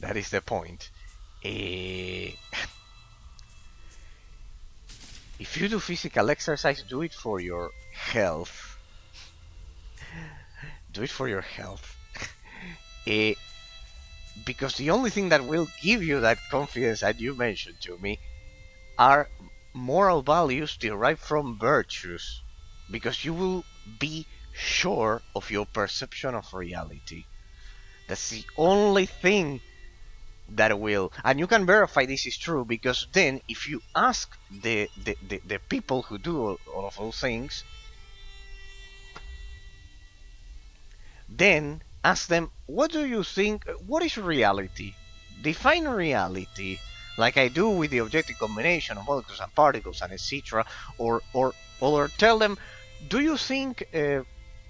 That is the point. Eh, if you do physical exercise, do it for your health. Do it for your health. Eh, because the only thing that will give you that confidence that you mentioned to me are moral values derived from virtues. Because you will be sure of your perception of reality. That's the only thing that will, and you can verify this is true, because then if you ask the people who do all of those things, then ask them, what do you think, what is reality? Define reality, like I do with the objective combination of molecules and particles and etc. Or tell them, do you think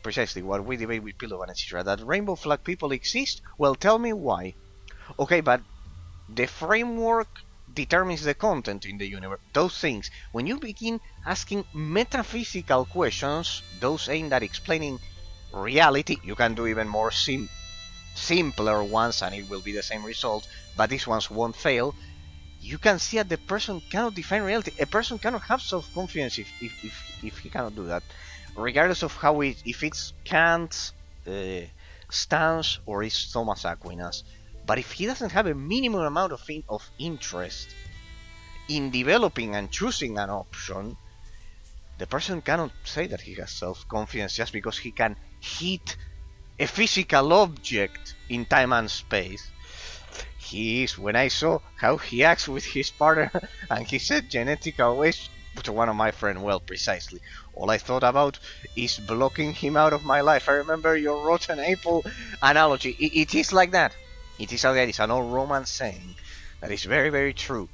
precisely what we debate with Pillow and etc. that rainbow flag people exist? Well, tell me why. Okay, but the framework determines the content in the universe. Those things. When you begin asking metaphysical questions, those aimed at explaining reality, you can do even more simpler ones and it will be the same result, but these ones won't fail. You can see that the person cannot define reality. A person cannot have self-confidence if he cannot do that, regardless of how if it's Kant's uh, stance or it's Thomas Aquinas. But if he doesn't have a minimum amount of interest in developing and choosing an option, the person cannot say that he has self-confidence just because he can hit a physical object in time and space. He is, when I saw how he acts with his partner, and he said genetical waste to one of my friends, well, precisely. All I thought about is blocking him out of my life. I remember your rotten apple analogy. It is like that. It is like that. It's an old Roman saying that is very, very true.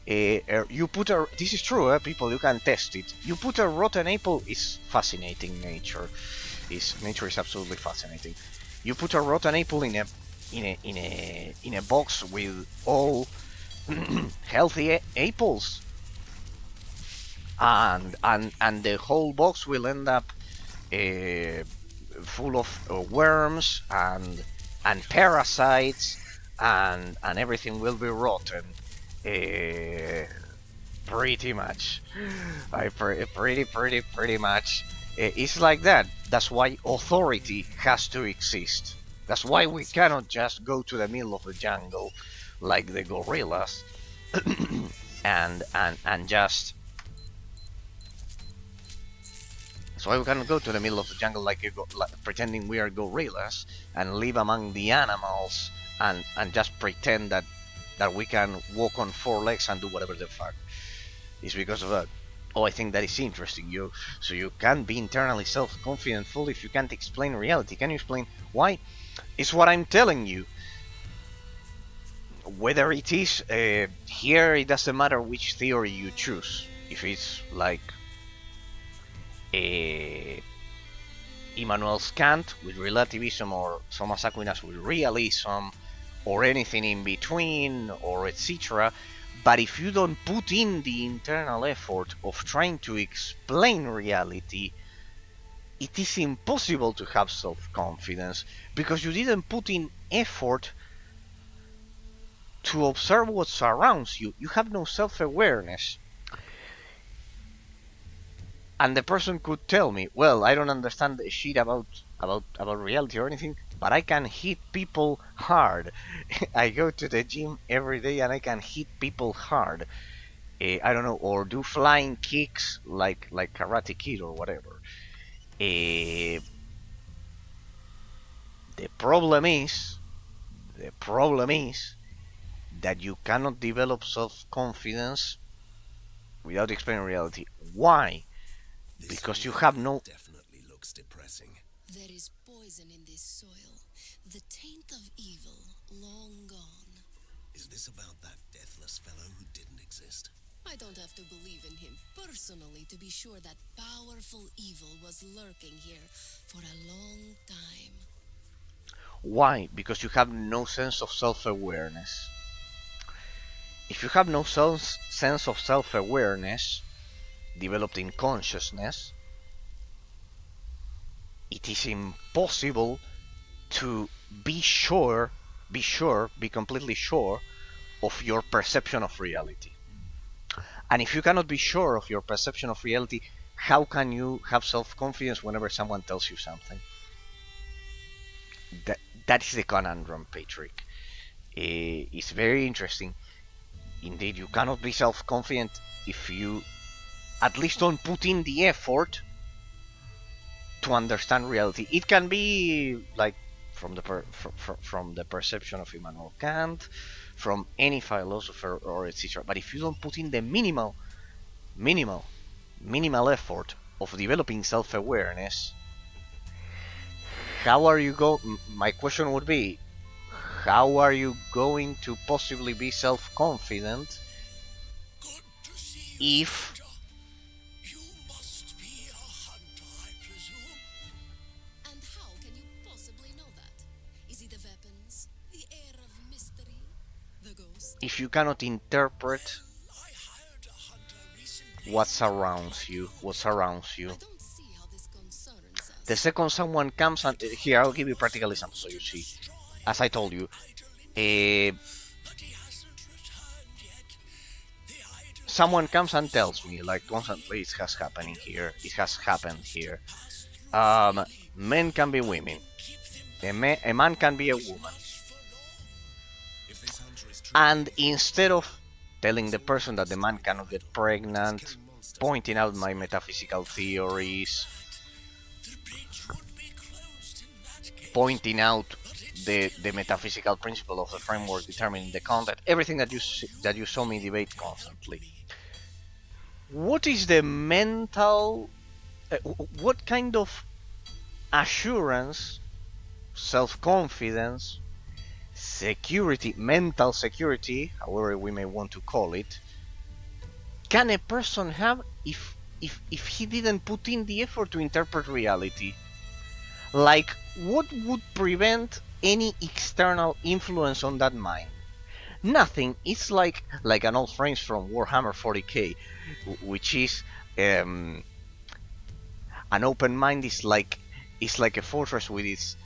You put a. This is true, people. You can test it. You put a rotten apple. It's fascinating. Nature is absolutely fascinating. You put a rotten apple in a box with all healthy apples, and the whole box will end up uh, full of worms and parasites, and everything will be rotten. Uh, Pretty much. Pretty much. It's like that. That's why authority has to exist. That's why we cannot just go to the middle of the jungle like the gorillas and just. That's why we cannot go to the middle of the jungle like pretending we are gorillas and live among the animals and just pretend that we can walk on four legs and do whatever the fuck. It's because of that. Oh, I think that is interesting. So you can't be internally self-confident full if you can't explain reality. Can you explain why? It's what I'm telling you. Whether it is here, it doesn't matter which theory you choose. If it's like uh, Immanuel's Kant with relativism, or Thomas Aquinas with realism, or anything in between, or etc. But if you don't put in the internal effort of trying to explain reality, it is impossible to have self-confidence, because you didn't put in effort to observe what surrounds you. You have no self-awareness. And the person could tell me, well, I don't understand the shit about reality or anything, but I can hit people hard. I go to the gym every day and I can hit people hard. I don't know, or do flying kicks like Karate Kid or whatever. Uh, the problem is, the problem is that you cannot develop self-confidence without explaining reality. Why? This Because you have reality no. definitely looks depressing. There is poison in this soil, the taint of evil, long gone. Is this about that deathless fellow who didn't exist? I don't have to believe in him personally to be sure that powerful evil was lurking here for a long time. Why? Because you have no sense of self-awareness. If you have no sense of self-awareness developed in consciousness, it is impossible to be completely sure of your perception of reality. And if you cannot be sure of your perception of reality, how can you have self-confidence whenever someone tells you something? That is the conundrum, Patrick. It's very interesting. Indeed, you cannot be self-confident if you at least don't put in the effort to understand reality. It can be like from the perception of Immanuel Kant, from any philosopher or etc. But if you don't put in the minimal, minimal effort of developing self-awareness, how are you go? My question would be, how are you going to possibly be self-confident Good to see you, if stranger. You must be a hunter, I presume. And how can you possibly know that? Is it the weapons? The air of mystery? The ghost? you cannot interpret I hired a hunter recently what to surrounds guide you, your what trail. surrounds I you? don't see how this concerns The us. second someone comes and That here I'll hunter give you was practical examples so supposed you to see. destroy As I told that you, idol in the uh, field, but he hasn't returned yet. The idol someone carries comes the and tells me, strongest like constantly, meaning it has and happening here. It allows has happened monsters to here. pass through freely. Men can be I women. can keep them A back, man can be a but woman. not for long. If this hunter is truly And anything to instead fear, of telling he's the already person that the man destroyed the cannot get idol and is pregnant, killing monsters pointing out my elsewhere. metaphysical Can't do theories, that. The bridge would be closed in that case, pointing out but it's still the here. metaphysical principle of the If framework this determining the means content, everything that you you saw me need debate to help constantly. me, What is the mental, what kind of assurance, self-confidence, security, mental security, however we may want to call it, can a person have if he didn't put in the effort to interpret reality? Like, what would prevent any external influence on that mind? Nothing. It's like an old phrase from Warhammer 40k, which is um, an open mind is like a fortress with its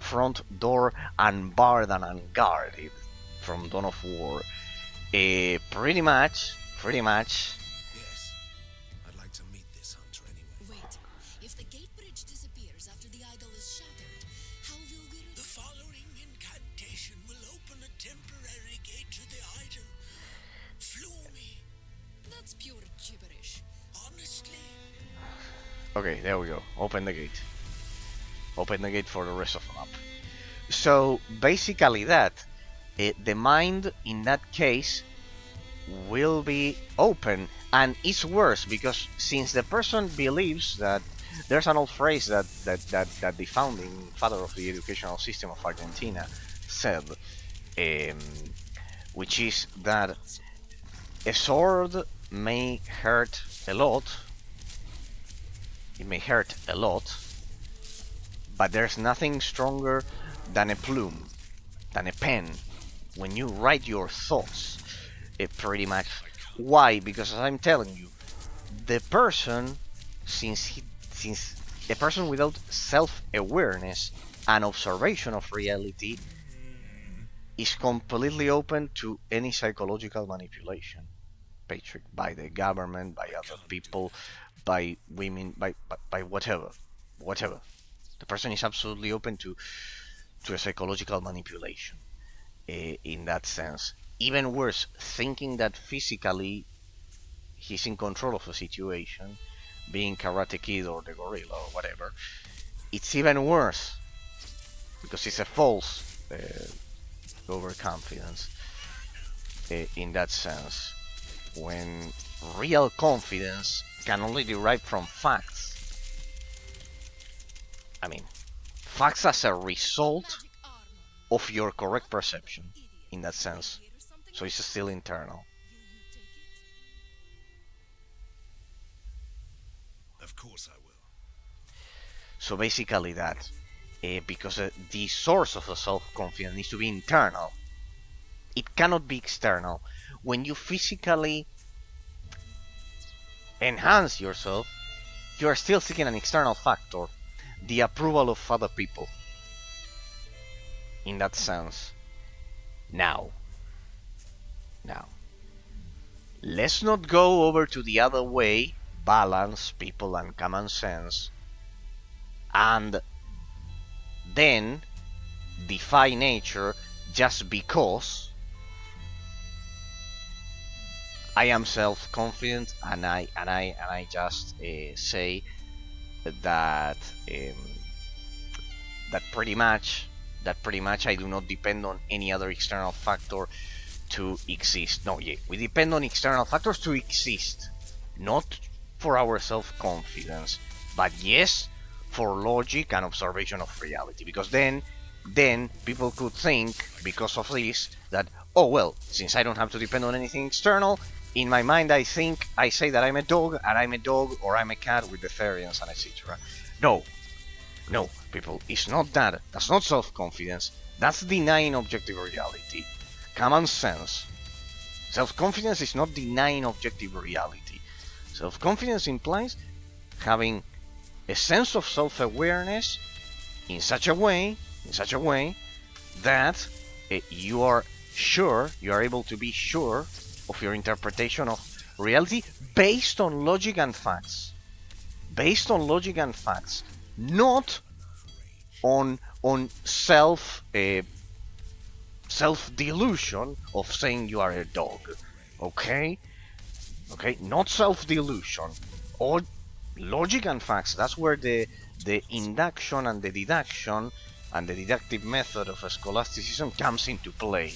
front door unbarred and unguarded from Dawn of War. Pretty much. yes, I'd like to meet this hunter anyway. Wait, if the gate bridge disappears after the idol is shattered, how will we The following incantation will open a temporary gate to the idol. Flew me, That's pure gibberish. honestly. Okay, there we go. Open the gate. Open the gate for the rest of the map. So basically that the mind in that case will be open, and it's worse because since the person believes that there's an old phrase that the founding father of the educational system of Argentina said, um, which is that a sword may hurt a lot, it may hurt a lot, but there's nothing stronger than a plume, than a pen. When you write your thoughts, it pretty much. Why? Because as I'm telling you, the person, since a person without self-awareness and observation of reality is completely open to any psychological manipulation, Patrick, by the government, by I other can't do people, that. by women, by whatever, whatever. The person is absolutely open to a psychological manipulation in that sense. Even worse, thinking that physically he's in control of the situation, being Karate Kid or the gorilla or whatever, it's even worse because it's a false overconfidence in that sense. When real confidence can only derive from facts, I mean, facts as a result magic armor? of your correct What kind of perception idiot in is that a sense. renegade or something So like it's that? still internal. Will you take it? Of course I will. So basically that, because the source of the self-confidence needs to be internal. It cannot be external. When you physically enhance yourself, you are still seeking an external factor, the approval of other people. In that sense. Now, let's not go over to the other way, balance, people, and common sense, and then defy nature just because I am self-confident and I just say that that pretty much I do not depend on any other external factor to exist. No, yeah, we depend on external factors to exist, not for our self-confidence, but yes, for logic and observation of reality. Because then people could think, because of this, that, oh well, since I don't have to depend on anything external, in my mind I say that I'm a dog, and I'm a dog, or I'm a cat with the Therians and etc. No, people, it's not that. That's not self-confidence. That's denying objective reality. Common sense. Self-confidence is not denying objective reality. Self-confidence implies having a sense of self-awareness in such a way that you are able to be sure of your interpretation of reality based on logic and facts. Not on self-delusion of saying you are a dog. Okay, not self-delusion, or logic and facts. That's where the induction and the deduction and the deductive method of scholasticism comes into play.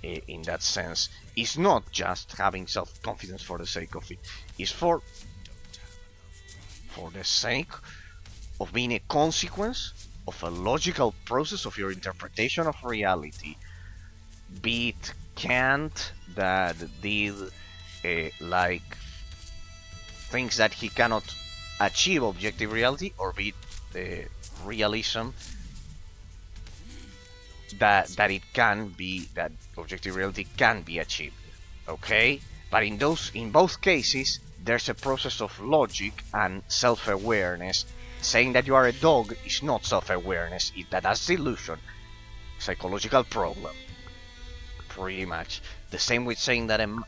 In that sense, it's not just having self-confidence for the sake of it. It's for the sake of being a consequence of a logical process of your interpretation of reality. Be it Kant that did like things that he cannot achieve objective reality, or be it realism that objective reality can be achieved. Okay, but in both cases there's a process of logic and self-awareness. Saying that you are a dog is not self-awareness. That's illusion, psychological problem. Pretty much the same with saying that I'm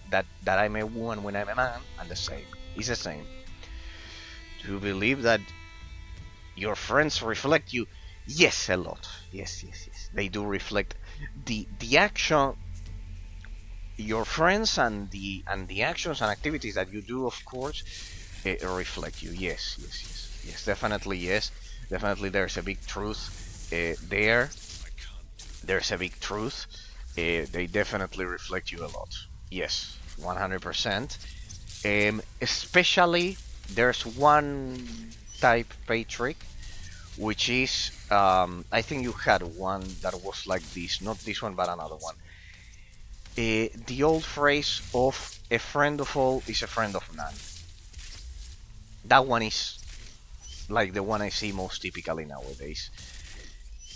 a woman when I'm a man, and the same. It's the same. To believe that your friends reflect you, yes, a lot. Yes. They do reflect the action. Your friends and the actions and activities that you do, of course, reflect you. Yes. Definitely yes. Definitely, there's a big truth there. There's a big truth. They definitely reflect you a lot. Yes, 100%. Especially, there's one type, Patrick, which is, I think you had one that was like this. Not this one, but another one. The old phrase of a friend of all is a friend of none. That one is like the one I see most typically nowadays.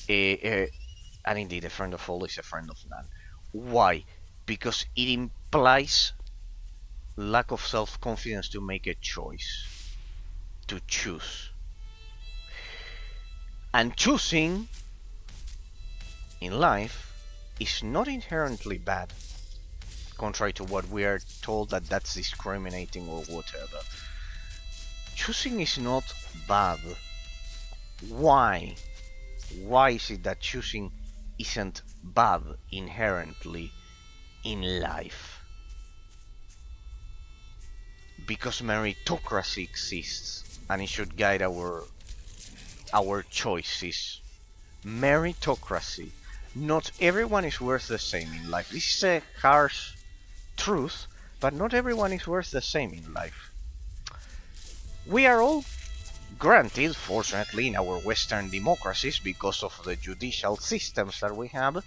And indeed, a friend of all is a friend of none. Why? Because it implies lack of self-confidence to make a choice, to choose. And choosing in life is not inherently bad, contrary to what we are told that that's discriminating or whatever. Choosing is not bad. Why? Why is it that choosing isn't bad inherently in life? Because meritocracy exists, and it should guide our choices. Meritocracy. Not everyone is worth the same in life. This is a harsh truth, but not everyone is worth the same in life. We are all granted, fortunately, in our Western democracies, because of the judicial systems that we have,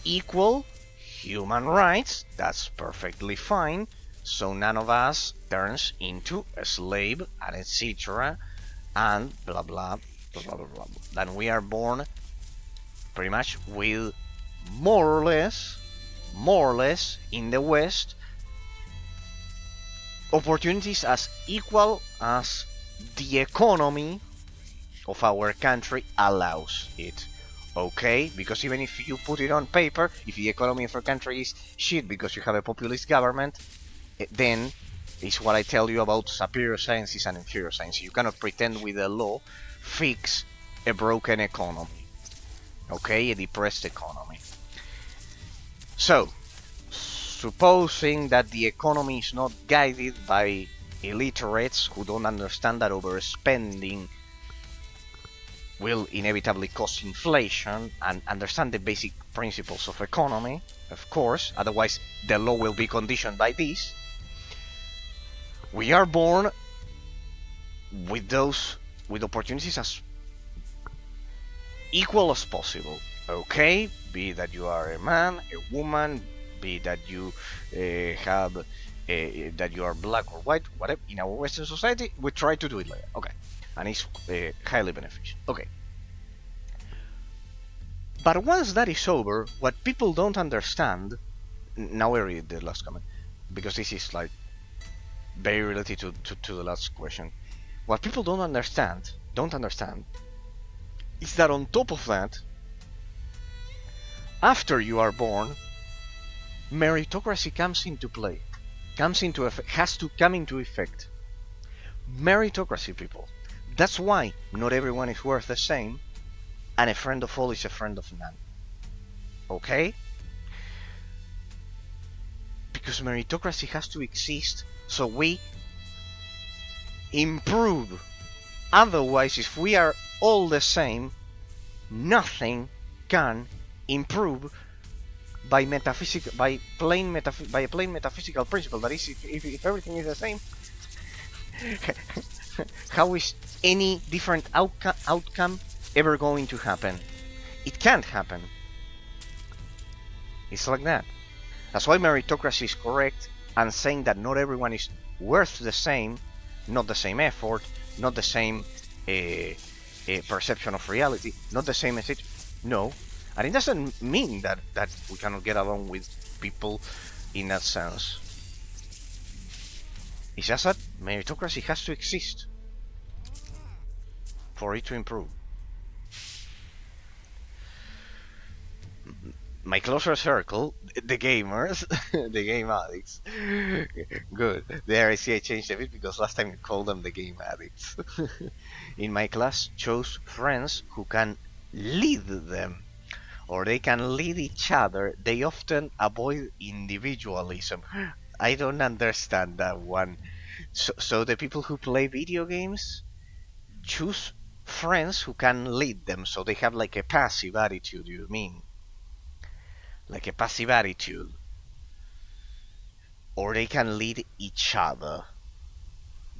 equal human rights. That's perfectly fine. so none of us turns into a slave and etc. and blah blah blah blah blah blah. Then we are born pretty much with more or less in the West opportunities as equal as the economy of our country allows it. Okay, because even if you put it on paper, if the economy of your country is shit because you have a populist government, then it's what I tell you about superior sciences and inferior science. You cannot pretend with a law fix a broken economy. Okay, a depressed economy. So, supposing that the economy is not guided by illiterates who don't understand that overspending will inevitably cause inflation and understand the basic principles of economy, of course, otherwise the law will be conditioned by this. We are born with opportunities as equal as possible. Okay, be that you are a man, a woman, be that you have that you are black or white, whatever. In our Western society, we try to do it like that. Okay, and it's highly beneficial. Okay, but once that is over, what people don't understand. Now I read the last comment because this is like very related to the last question. What people don't understand is that on top of that, after you are born, meritocracy comes into play, has to come into effect. Meritocracy, people. That's why not everyone is worth the same, and a friend of all is a friend of none. Okay? Because meritocracy has to exist so we improve. Otherwise, if we are all the same, nothing can improve by a plain metaphysical principle. That is, if everything is the same, how is any different outcome ever going to happen? It can't happen. It's like that. That's why meritocracy is correct, and saying that not everyone is worth the same, not the same effort, not the same perception of reality, not the same message. No, and it doesn't mean that we cannot get along with people in that sense. It's just that meritocracy has to exist for it to improve. My closer circle, the gamers, the game addicts. Good. There I see I changed a bit because last time you called them the game addicts. In my class, chose friends who can lead them, or they can lead each other. They often avoid individualism. I don't understand that one. So the people who play video games choose friends who can lead them, so they have like a passive attitude, you mean? Like a passive attitude. Or they can lead each other.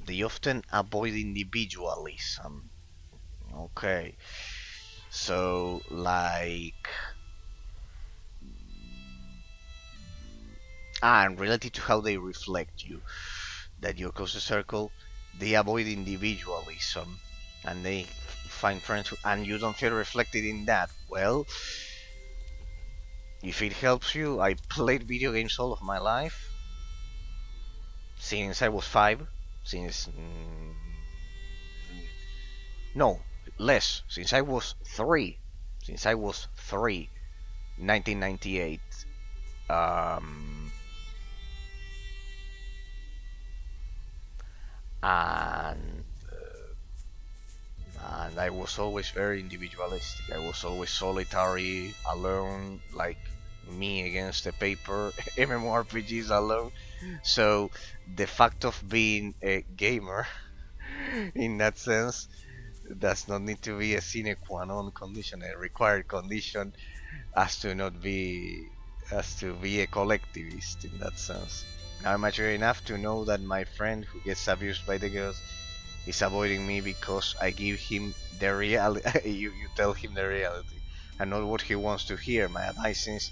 They often avoid individualism. Okay. So, like... and related to how they reflect you. That your closest circle, they avoid individualism. And they find friends who, and you don't feel reflected in that. Well... if it helps you, I played video games all of my life. Since I was 5. Since... no, less. Since I was 3. 1998. And I was always very individualistic. I was always solitary, alone, like me against the paper, MMORPGs alone. So the fact of being a gamer, in that sense, does not need to be a sine qua non condition, a required condition, as to be a collectivist in that sense. Now I'm mature enough to know that my friend who gets abused by the girls is avoiding me because I give him the reality. you tell him the reality and not what he wants to hear. My advice is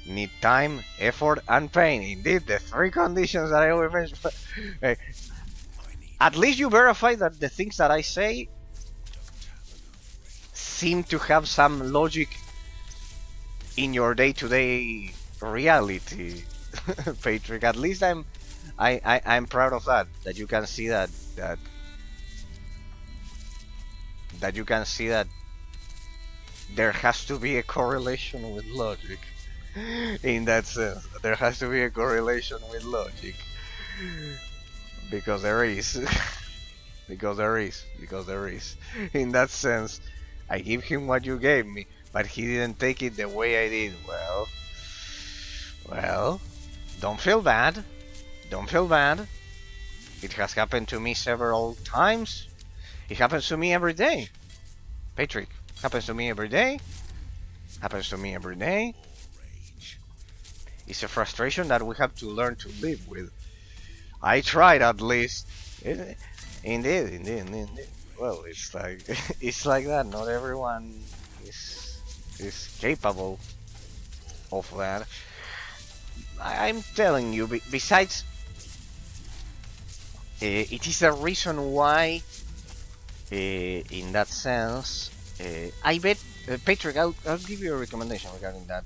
need time, effort, and pain. Indeed, the three conditions that I always mention. At least you verify that the things that I say seem to have some logic in your day-to-day reality, Patrick. At least I'm proud of that. That you can see that you can see that there has to be a correlation with logic. In that sense, there has to be a correlation with logic because there is, because there is. In that sense, I give him what you gave me, but he didn't take it the way I did. Well, don't feel bad. Don't feel bad. It has happened to me several times. It happens to me every day. Patrick, happens to me every day. Happens to me every day. It's a frustration that we have to learn to live with. I tried at least. Indeed. Well, it's like it's like that. Not everyone is capable of that. I'm telling you. Besides, it is a reason why, in that sense, I bet, Patrick, I'll give you a recommendation regarding that.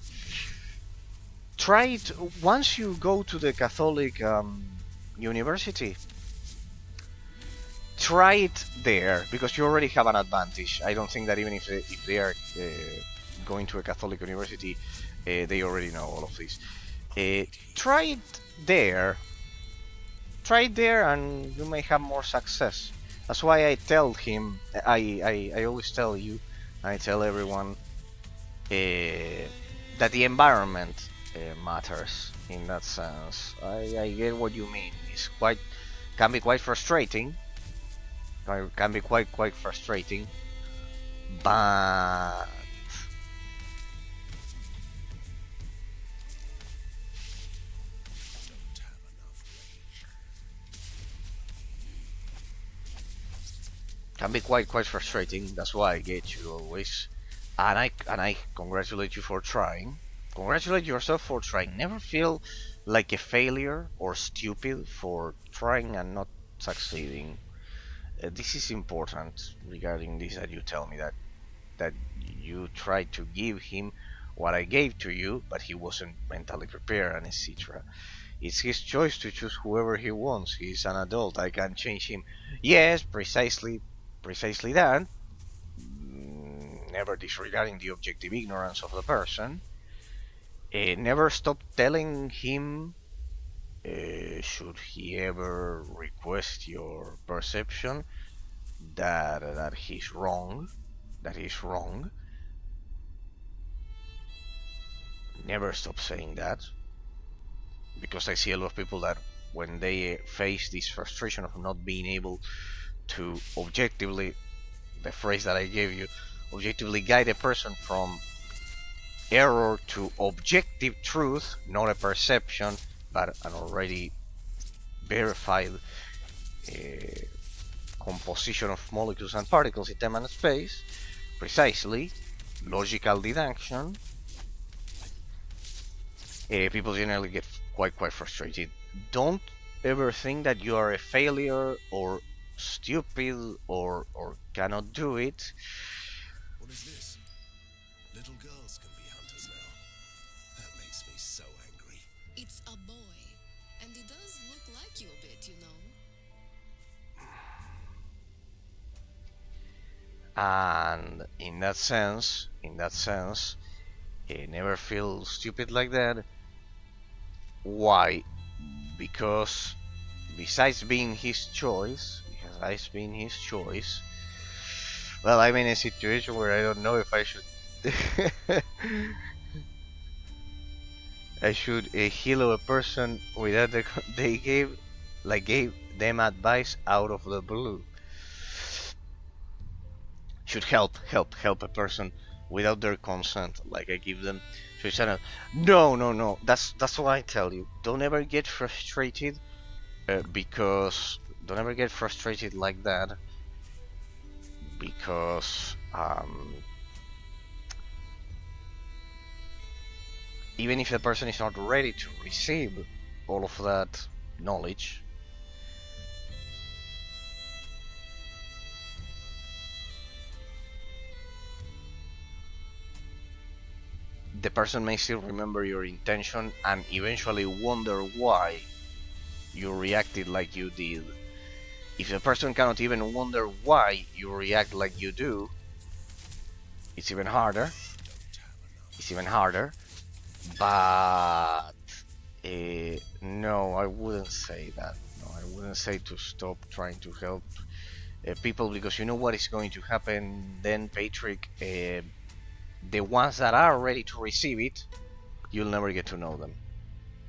Try it once you go to the Catholic university. Try it there because you already have an advantage. I don't think that even if they are going to a Catholic university, they already know all of this. Try it there. Try it there, and you may have more success. That's why I tell him. I always tell you. I tell everyone that the environment matters in that sense. I get what you mean. It's can be quite frustrating. Can be quite frustrating, but can be quite frustrating. That's why I get you always, and I congratulate you for trying. Congratulate yourself for trying. Never feel like a failure or stupid for trying and not succeeding. This is important regarding this that you tell me that you tried to give him what I gave to you, but he wasn't mentally prepared and etc. It's his choice to choose whoever he wants. He's an adult. I can't change him. Yes, precisely that. Never disregarding the objective ignorance of the person. Never stop telling him should he ever request your perception that he's wrong, that he's wrong. Never stop saying that, because I see a lot of people that when they face this frustration of not being able to objectively, the phrase that I gave you, objectively guide a person from error to objective truth, not a perception, but an already verified composition of molecules and particles in time and space, precisely, logical deduction, people generally get quite frustrated. Don't ever think that you are a failure or stupid or cannot do it. What is this? Little girls can be hunters now. That makes me so angry. It's a boy, and he does look like you a bit, you know. And in that sense, never feel stupid like that. Why? Because besides being his choice, well, I'm in a situation where I don't know if I should I should heal a person without they gave them advice out of the blue. Should help a person without their consent, like I give them. So no. That's what I tell you. Don't ever get frustrated, because don't ever get frustrated like that, because even if the person is not ready to receive all of that knowledge, the person may still remember your intention and eventually wonder why you reacted like you did. If the person cannot even wonder why you react like you do, it's even harder. It's even harder. But no, I wouldn't say that. No, I wouldn't say to stop trying to help people, because you know what is going to happen then, Patrick. The ones that are ready to receive it, you'll never get to know them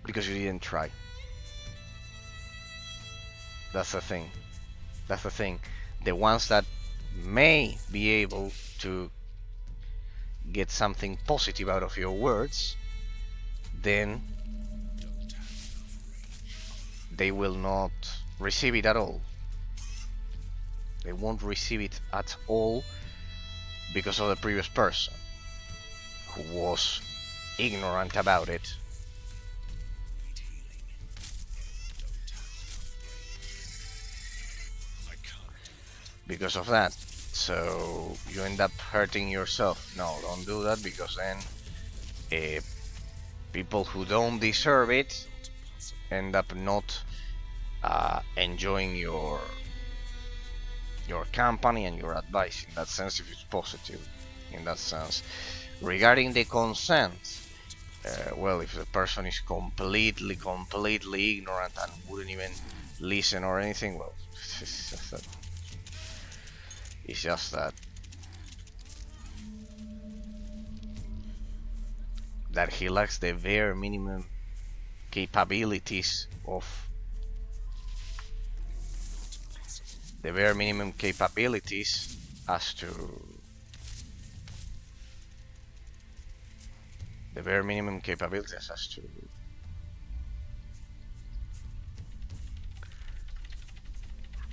because you didn't try. That's the thing. That's the thing. The ones that may be able to get something positive out of your words, then they will not receive it at all. They won't receive it at all because of the previous person who was ignorant about it. Because of that. So you end up hurting yourself. No, don't do that, because then people who don't deserve it end up not enjoying your company and your advice, in that sense, if it's positive, in that sense. Regarding the consent, well, if the person is completely ignorant and wouldn't even listen or anything, well, it's just that. It's just that he lacks the bare minimum capabilities of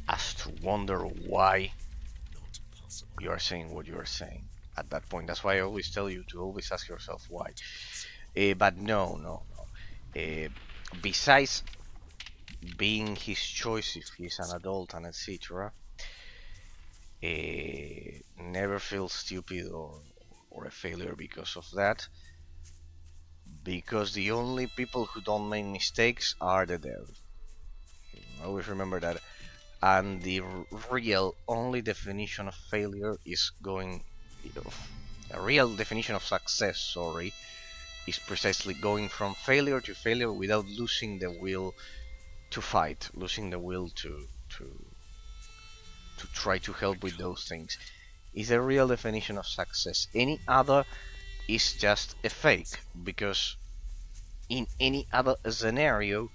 as to wonder why you are saying what you are saying at that point. That's why I always tell you to always ask yourself why. But no. Besides being his choice if he's an adult and etc., never feel stupid or a failure because of that. Because the only people who don't make mistakes are the dead. Always remember that. And the real only definition of failure is going, a real definition of success, sorry, is precisely going from failure to failure without losing the will to fight, losing the will to try to help with those things. Is a real definition of success. Any other is just a fake, because in any other scenario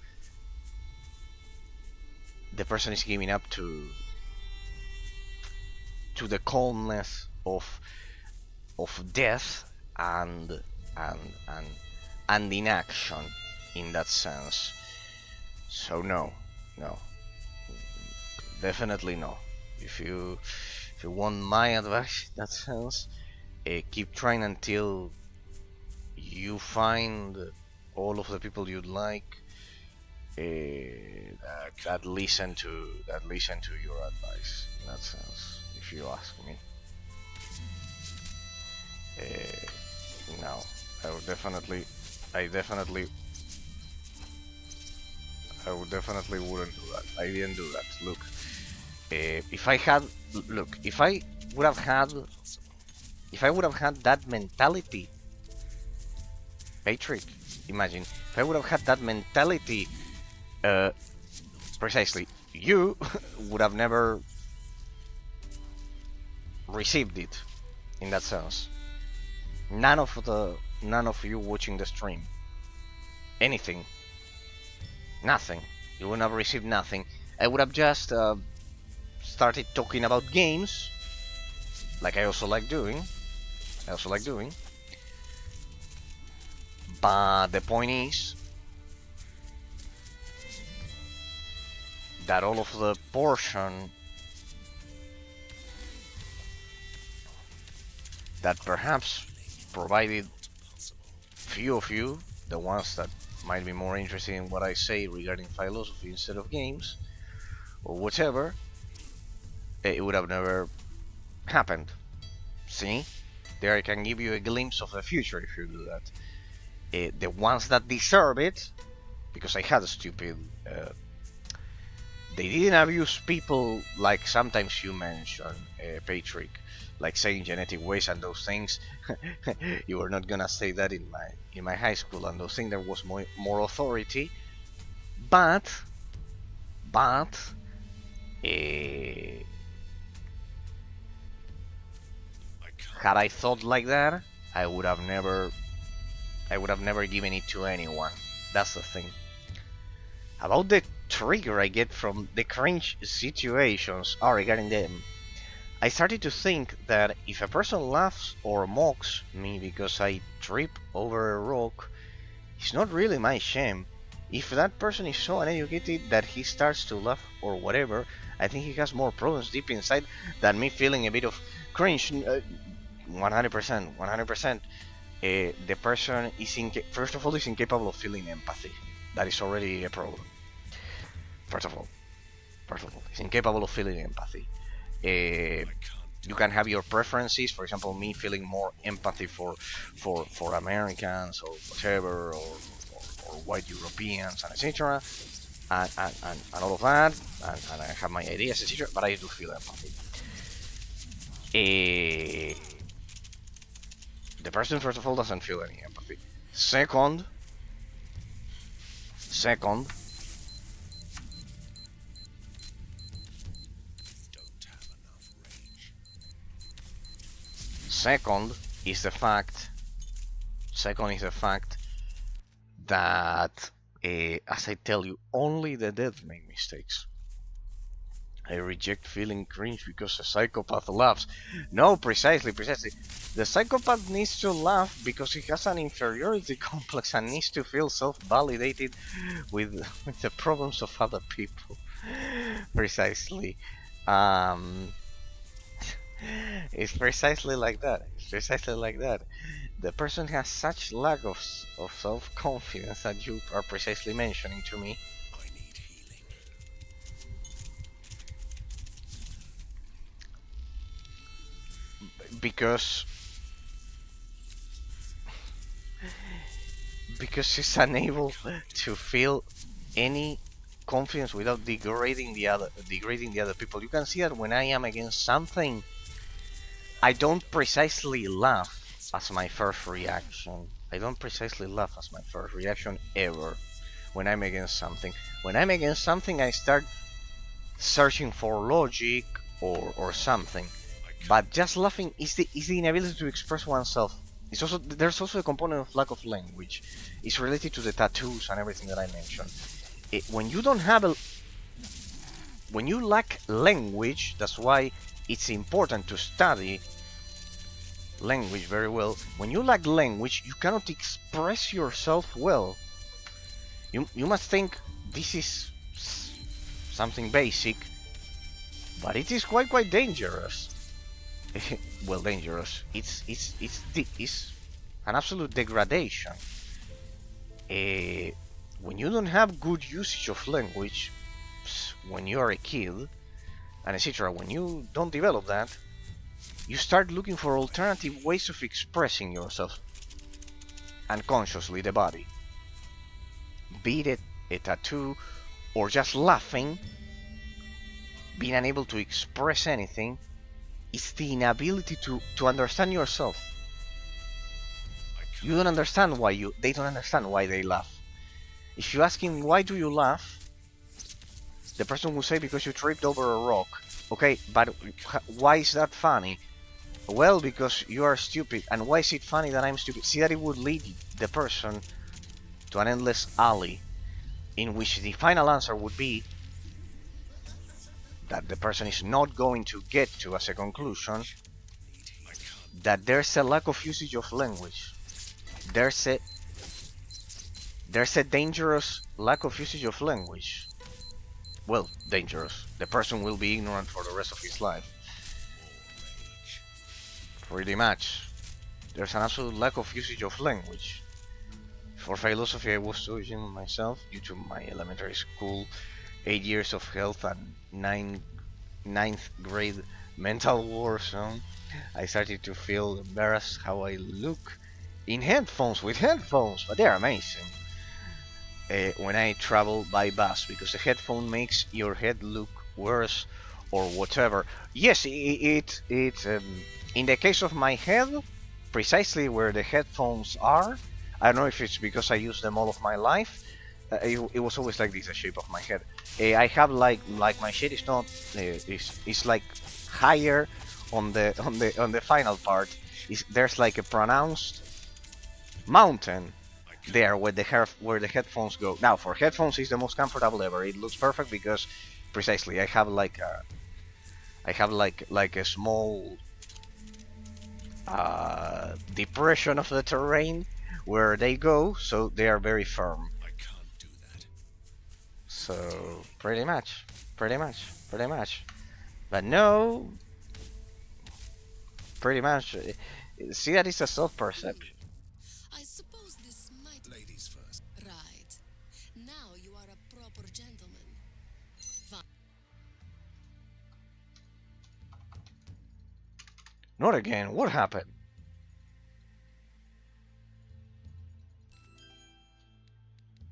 the person is giving up to the calmness of death and inaction, in that sense. So no, definitely no. If you want my advice in that sense, keep trying until you find all of the people you'd like that listen to your advice, in that sense, if you ask me. No, I would definitely wouldn't do that. I didn't do that. Look, if I would have had that mentality, Patrick, imagine if I would have had that mentality, precisely, you would have never received it, in that sense. None of you watching the stream, anything, nothing. You would have received nothing. I would have just started talking about games, like I also like doing. But the point is that all of the portion that perhaps provided few of you the ones that might be more interested in what I say regarding philosophy instead of games or whatever, it would have never happened. See? There I can give you a glimpse of the future if you do that. The ones that deserve it, because I had a stupid. They didn't abuse people like sometimes you mention, Patrick, like saying genetic waste and those things. You were not gonna say that in my high school and those things. There was more authority, but uh, had I thought like that, I would have never given it to anyone. That's the thing. About the trigger I get from the cringe situations regarding them, I started to think that if a person laughs or mocks me because I trip over a rock, it's not really my shame. If that person is so uneducated that he starts to laugh or whatever, I think he has more problems deep inside than me feeling a bit of cringe. 100%, 100%. The person is first of all is incapable of feeling empathy. That is already a problem. First of all, he's incapable of feeling empathy. You can have your preferences. For example, me feeling more empathy for Americans or whatever, or white Europeans and etc. And all of that, and I have my ideas, etc. But I do feel empathy. The person, first of all, doesn't feel any empathy. Second, second, second is the fact. Second is the fact that, as I tell you, only the dead make mistakes. I reject feeling cringe because a psychopath laughs. No, precisely. The psychopath needs to laugh because he has an inferiority complex and needs to feel self-validated with the problems of other people. Precisely. It's precisely like that. It's precisely like that. The person has such lack of self-confidence that you are precisely mentioning to me. I need healing. Because he's unable to feel any confidence without degrading the other people. You can see that when I am against something, I don't precisely laugh as my first reaction. I don't precisely laugh as my first reaction ever when I'm against something. When I'm against something, I start searching for logic or something. But just laughing is the inability to express oneself. There's also a component of lack of language. It's related to the tattoos and everything that I mentioned. When you don't have when you lack language, that's why it's important to study language very well. When you lack language, you cannot express yourself well. You must think this is something basic, but it is quite dangerous. Well, dangerous. It's an absolute degradation. When you don't have good usage of language, when you are a kid, and etc., when you don't develop that, you start looking for alternative ways of expressing yourself, unconsciously, the body. Be it a tattoo, or just laughing, being unable to express anything, is the inability to understand yourself. You don't understand they don't understand why they laugh. If you ask him, why do you laugh? The person will say, because you tripped over a rock. Okay, but why is that funny? Well, because you are stupid. And why is it funny that I'm stupid? See that it would lead the person to an endless alley in which the final answer would be that the person is not going to get to as a conclusion, that there's a lack of usage of language. There's a dangerous lack of usage of language. Well, dangerous. The person will be ignorant for the rest of his life. Pretty much. There's an absolute lack of usage of language. For philosophy, I was studying myself due to my elementary school 8 years of health and ninth grade mental war zone. I started to feel embarrassed how I look in headphones with headphones, but they're amazing. When I travel by bus because the headphone makes your head look worse or whatever. Yes, in the case of my head, precisely where the headphones are. I don't know if it's because I use them all of my life. It was always like this, the shape of my head. I have like my shade is not is like higher on the final part. There's like a pronounced mountain there where the headphones go. Now for headphones is the most comfortable ever. It looks perfect because precisely I have like a small depression of the terrain where they go, so they are very firm. I can't do that. So pretty much. But no, pretty much. See that it's a self-perception. I suppose this might. Ladies first. Right. Now you are a proper gentleman. Not again. What happened?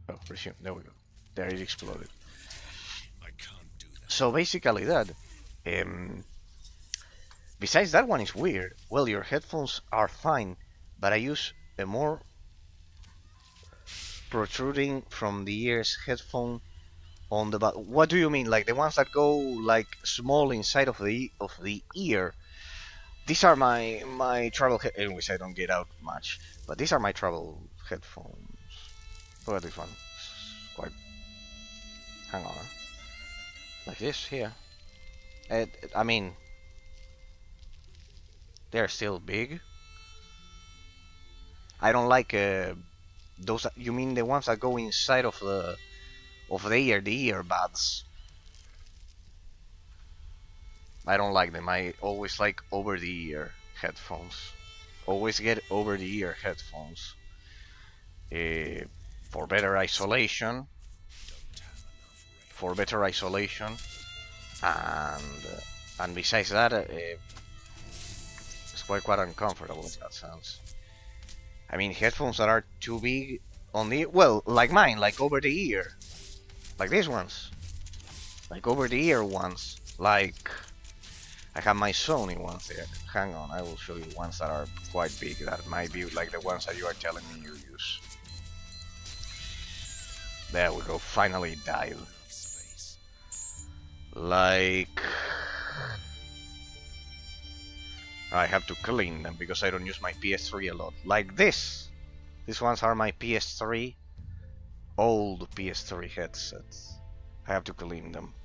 Oh, resume. There we go. There it exploded. I can't do that. So basically that. Um, Besides that one is weird. Well, your headphones are fine, but I use a more protruding from the ears headphone on the back. What do you mean? Like the ones that go like small inside of the ear? These are my travel anyways, I don't get out much, but these are my travel headphones. Look at this one. It's quite. Hang on. Like this here. I mean, they're still big. I don't like those. You mean the ones that go inside of the ear, the earbuds? I don't like them. I always like over the ear headphones. Always get over the ear headphones. Uh, for better isolation. For better isolation, and besides that, it's quite uncomfortable in that sense. I mean, headphones that are too big on the well, like mine, like over the ear, like these ones, like over the ear ones, like I have my Sony ones there. Hang on, I will show you ones that are quite big. That might be like the ones that you are telling me you use. There we go. Finally died. Like I have to clean them because I don't use my PS3 a lot. Like this. These ones are my PS3, old PS3 headsets. I have to clean them.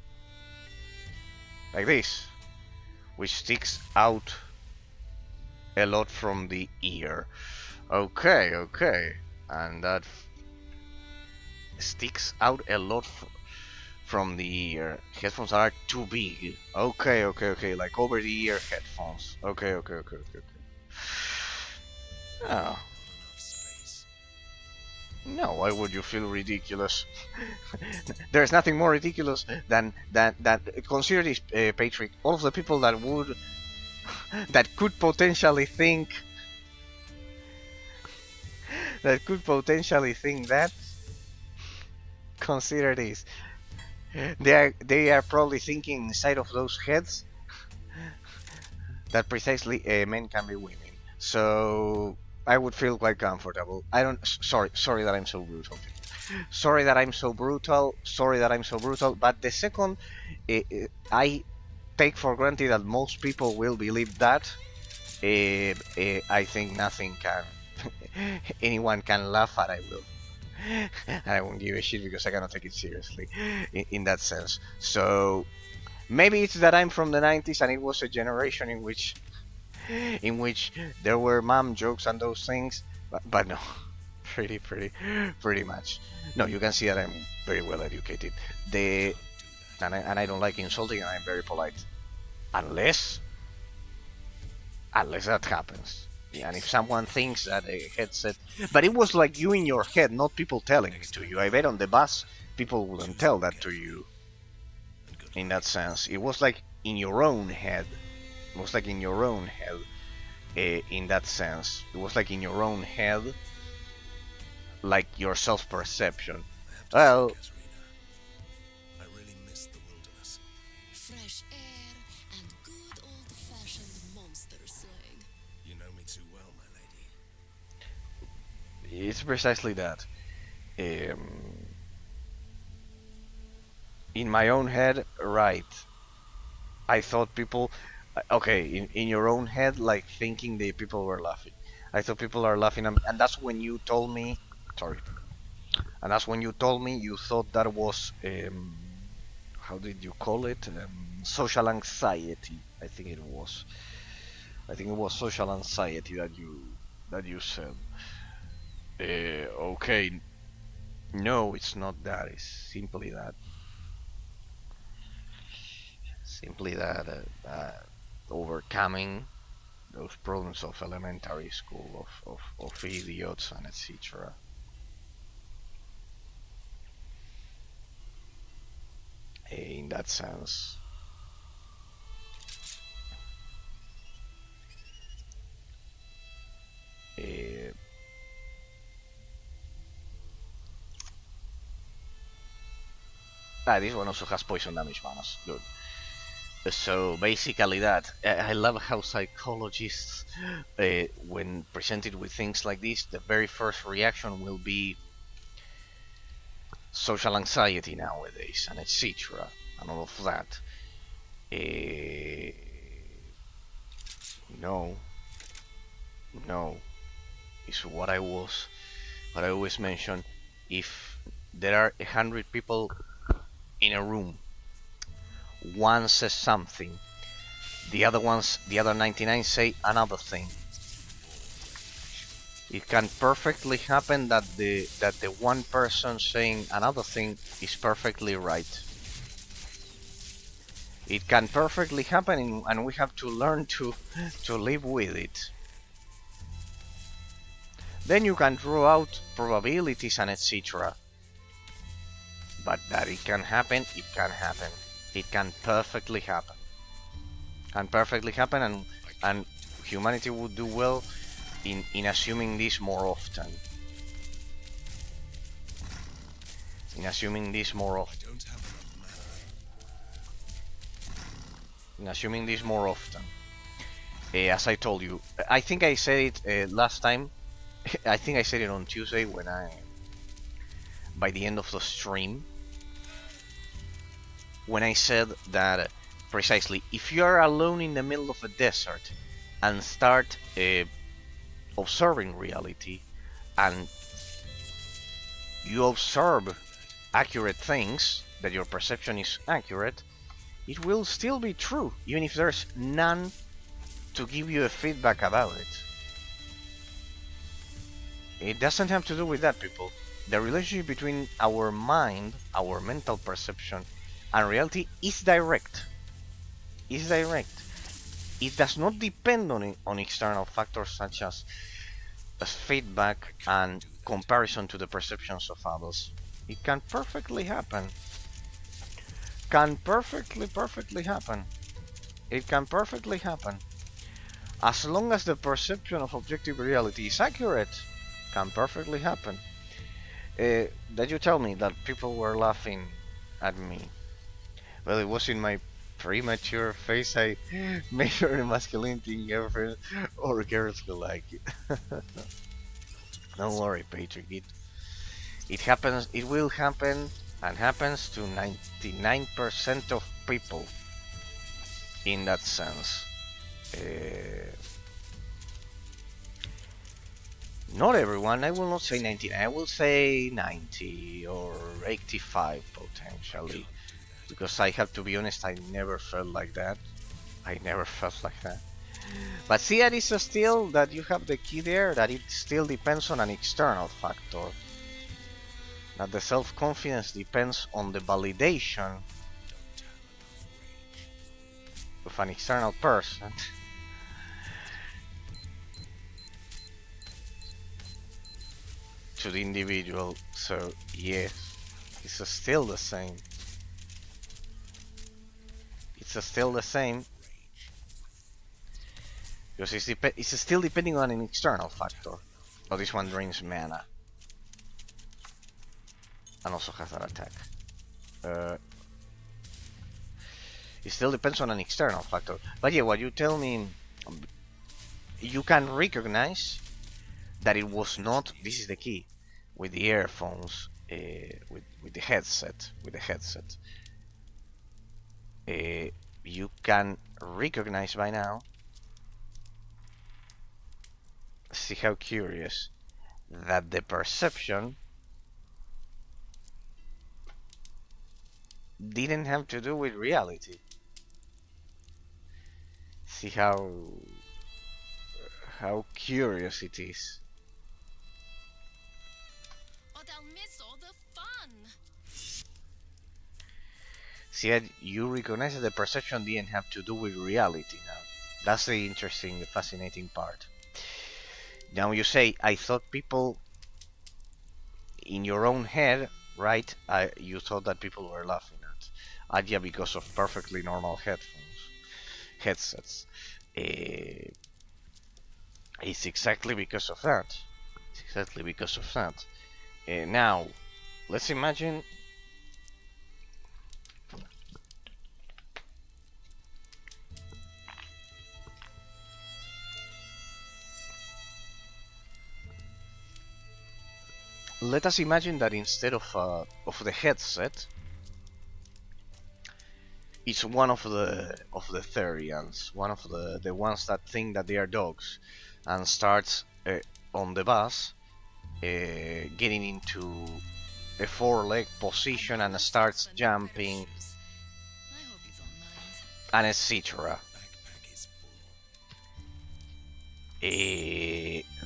Like this. Which sticks out a lot from the ear. Okay. And that sticks out a lot from the ear. Headphones are too big. Okay. Like over the ear headphones. Okay. Oh. No, why would you feel ridiculous? There's nothing more ridiculous than that. Consider this, Patrick. All of the people that could potentially think that. Consider this. They are probably thinking inside of those heads that precisely men can be women. So I would feel quite comfortable. I don't. Sorry that I'm so brutal. Sorry that I'm so brutal. But the second, I take for granted that most people will believe that. I think nothing can. Anyone can laugh at. I will. And I won't give a shit because I cannot take it seriously in that sense. So maybe it's that I'm from the 90s and it was a generation in which there were mom jokes and those things, but no, pretty much. No, you can see that I'm very well educated. And I don't like insulting, and I'm very polite, unless that happens. And if someone thinks that a headset, but it was like you in your head, not people telling it to you. I bet on the bus, people wouldn't tell that to you. In that sense, it was like in your own head. It was like in your own head. In that sense, it was like in your own head, like your self-perception. Well, I really miss the wilderness. Fresh air and good old-fashioned monster slaying. You know me too well, my lady. it's precisely that. Um, in my own head, right? I thought people, okay, in your own head, like thinking the people were laughing. I thought people are laughing, and that's when you told me, sorry, and that's when you told me you thought that was, how did you call it? Social anxiety. I think it was. I think it was social anxiety that you said. Okay, no, it's not that. It's simply that. Simply that overcoming those problems of elementary school of idiots and etc. In that sense, uh, this one also has poison damage bonus. Good. So basically, that I love how psychologists, when presented with things like this, the very first reaction will be social anxiety nowadays and etc. and all of that. Uh, no, no, is what I always mention. If there are 100 people in a room, one says something, the other 99 say another thing. It can perfectly happen that the one person saying another thing is perfectly right. It can perfectly happen, and we have to learn to live with it. Then you can draw out probabilities and etc. But that it can happen, it can happen. It can perfectly happen. Can perfectly happen, and humanity would do well in assuming this more often. In assuming this more often. Don't have enough mana. In assuming this more often. As I told you, I think I said it last time. I think I said it on Tuesday when by the end of the stream, when I said that precisely, if you are alone in the middle of a desert and start observing reality, and you observe accurate things, that your perception is accurate, it will still be true, even if there's none to give you a feedback about it. It doesn't have to do with that, people. The relationship between our mind, our mental perception, and reality is direct. Is direct. It does not depend on external factors such as feedback and comparison to the perceptions of others. It can perfectly happen. Can perfectly happen. It can perfectly happen. As long as the perception of objective reality is accurate, can perfectly happen. That you tell me that people were laughing at me. Well, it was in my premature face. I measure the masculinity in girlfriends or girls who like it. Don't worry, Patrick. It happens. It will happen, and happens to 99% of people. In that sense, not everyone. I will not say 99. I will say 90 or 85 potentially. Because I have to be honest, I never felt like that. I never felt like that. But see, that is still that you have the key there, that it still depends on an external factor. That the self-confidence depends on the validation of an external person. to the individual. So yes, it's still the same. It's still the same because it's still depending on an external factor. Oh, this one drains mana and also has an attack. It still depends on an external factor. But yeah, what you tell me, you can recognize that it was not. This is the key with the earphones, with the headset, you can recognize by now. See how curious that the perception didn't have to do with reality. See how curious it is. But I'll miss all the fun. See that you recognize that the perception didn't have to do with reality now. That's the interesting, fascinating part. Now you say, I thought people in your own head, right? You thought that people were laughing at you because of perfectly normal headsets. It's exactly because of that. Now, let's imagine. Let us imagine that instead of the headset, it's one of the Therians, one of the ones that think that they are dogs, and starts on the bus, getting into a four-leg position and starts jumping, I hope you don't mind. and etc. Backpack is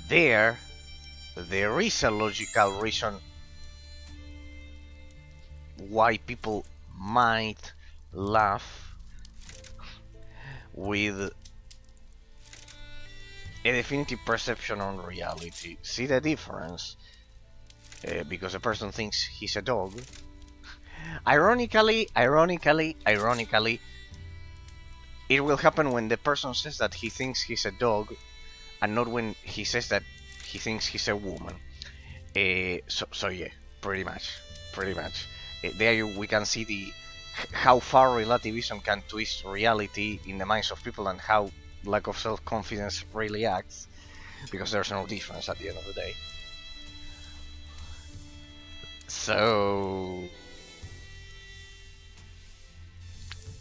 full. There is a logical reason why people might laugh with a definitive perception on reality. See the difference? Because a person thinks he's a dog. Ironically, it will happen when the person says that he thinks he's a dog, and not when he says that he thinks he's a woman. So yeah, pretty much. There we can see how far relativism can twist reality in the minds of people, and how lack of self-confidence really acts, because there's no difference at the end of the day. So,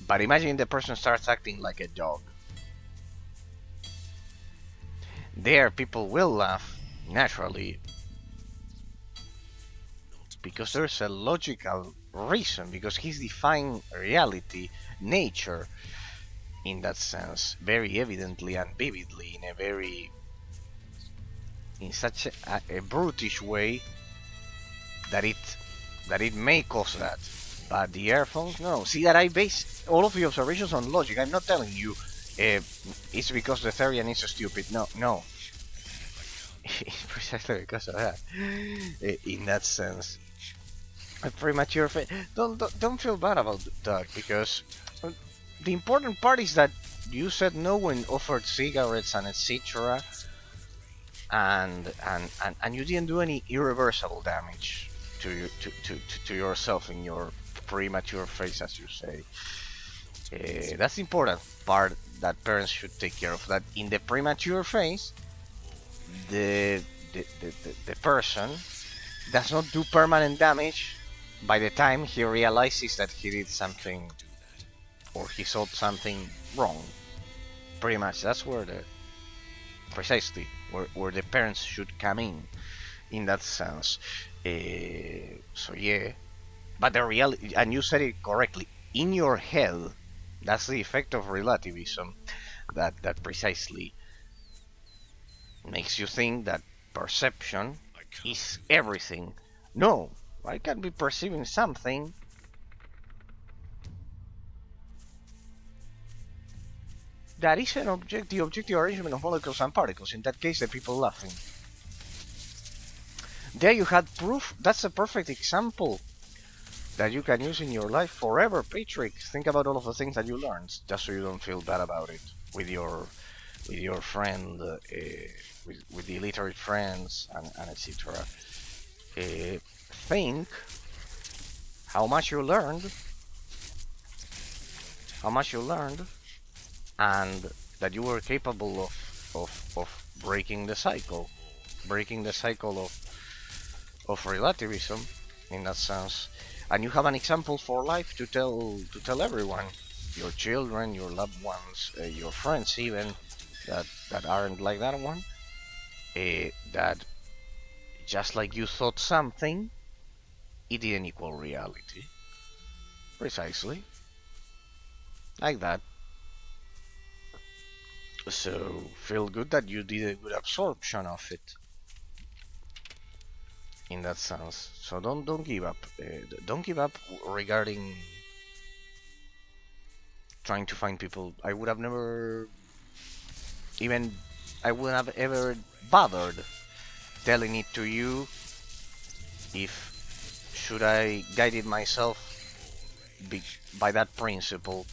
but imagine the person starts acting like a dog. There, people will laugh naturally, because there's a logical reason, because he's defying reality, nature, in that sense, very evidently and vividly, in such a brutish way that it may cause that. But the earphones, no. See that I base all of the observations on logic. I'm not telling you it's because the Therian is stupid. No. It's precisely because of that. In that sense, a premature don't feel bad about that, because the important part is that you said no when offered cigarettes and etc. And you didn't do any irreversible damage to yourself in your premature phase, as you say. That's the important part that parents should take care of. That in the premature phase, the person does not do permanent damage by the time he realizes that he did something, or he thought something wrong. Pretty much, that's where precisely where the parents should come in that sense. So yeah, but the reality, and you said it correctly, in your head, that's the effect of relativism, that precisely makes you think that perception is everything. No, I can be perceiving something that is an object, the objective arrangement of molecules and particles. In that case, the people laughing. There you had proof. That's a perfect example that you can use in your life forever, Patrick. Think about all of the things that you learned, just so you don't feel bad about it with your friend, with the illiterate friends, and etc. Think how much you learned, how much you learned, and that you were capable of breaking the cycle of relativism in that sense. And you have an example for life to tell everyone, your children, your loved ones, your friends even that aren't like that one. That just like you thought something, it didn't equal reality. Precisely like that. So feel good that you did a good absorption of it in that sense. So don't give up. Don't give up regarding trying to find people. I would have never even I wouldn't have ever bothered telling it to you if should I guided myself be, by that principle.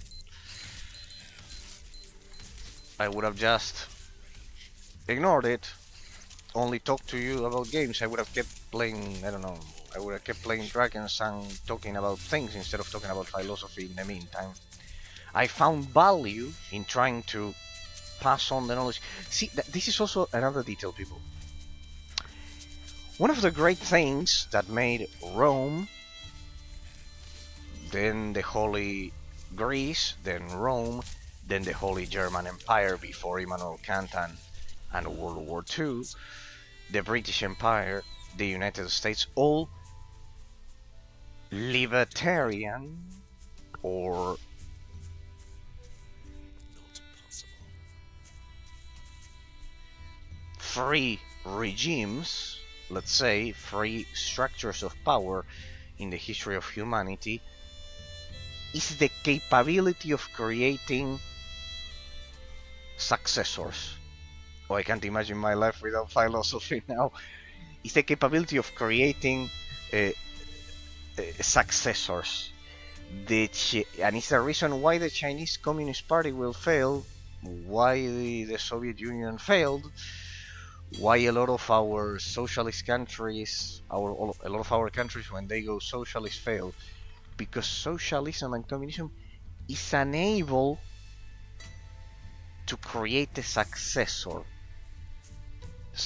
I would have just ignored it, only talked to you about games. I would have kept playing, I don't know, I would have kept playing drakensang, talking about things instead of talking about philosophy in the meantime. I found value in trying to pass on the knowledge. See, this is also another detail, people. One of the great things that made Rome, then the Holy Greece, then Rome, then the Holy German Empire before Immanuel Kant and World War II, the British Empire, the United States, all libertarian or free regimes, let's say free structures of power in the history of humanity, is the capability of creating successors. Oh, I can't imagine my life without philosophy now. It's the capability of creating uh, successors. And it's the reason why the Chinese Communist Party will fail, why the Soviet Union failed, why a lot of our socialist countries, a lot of our countries when they go socialist fail, because socialism and communism is unable to create a successor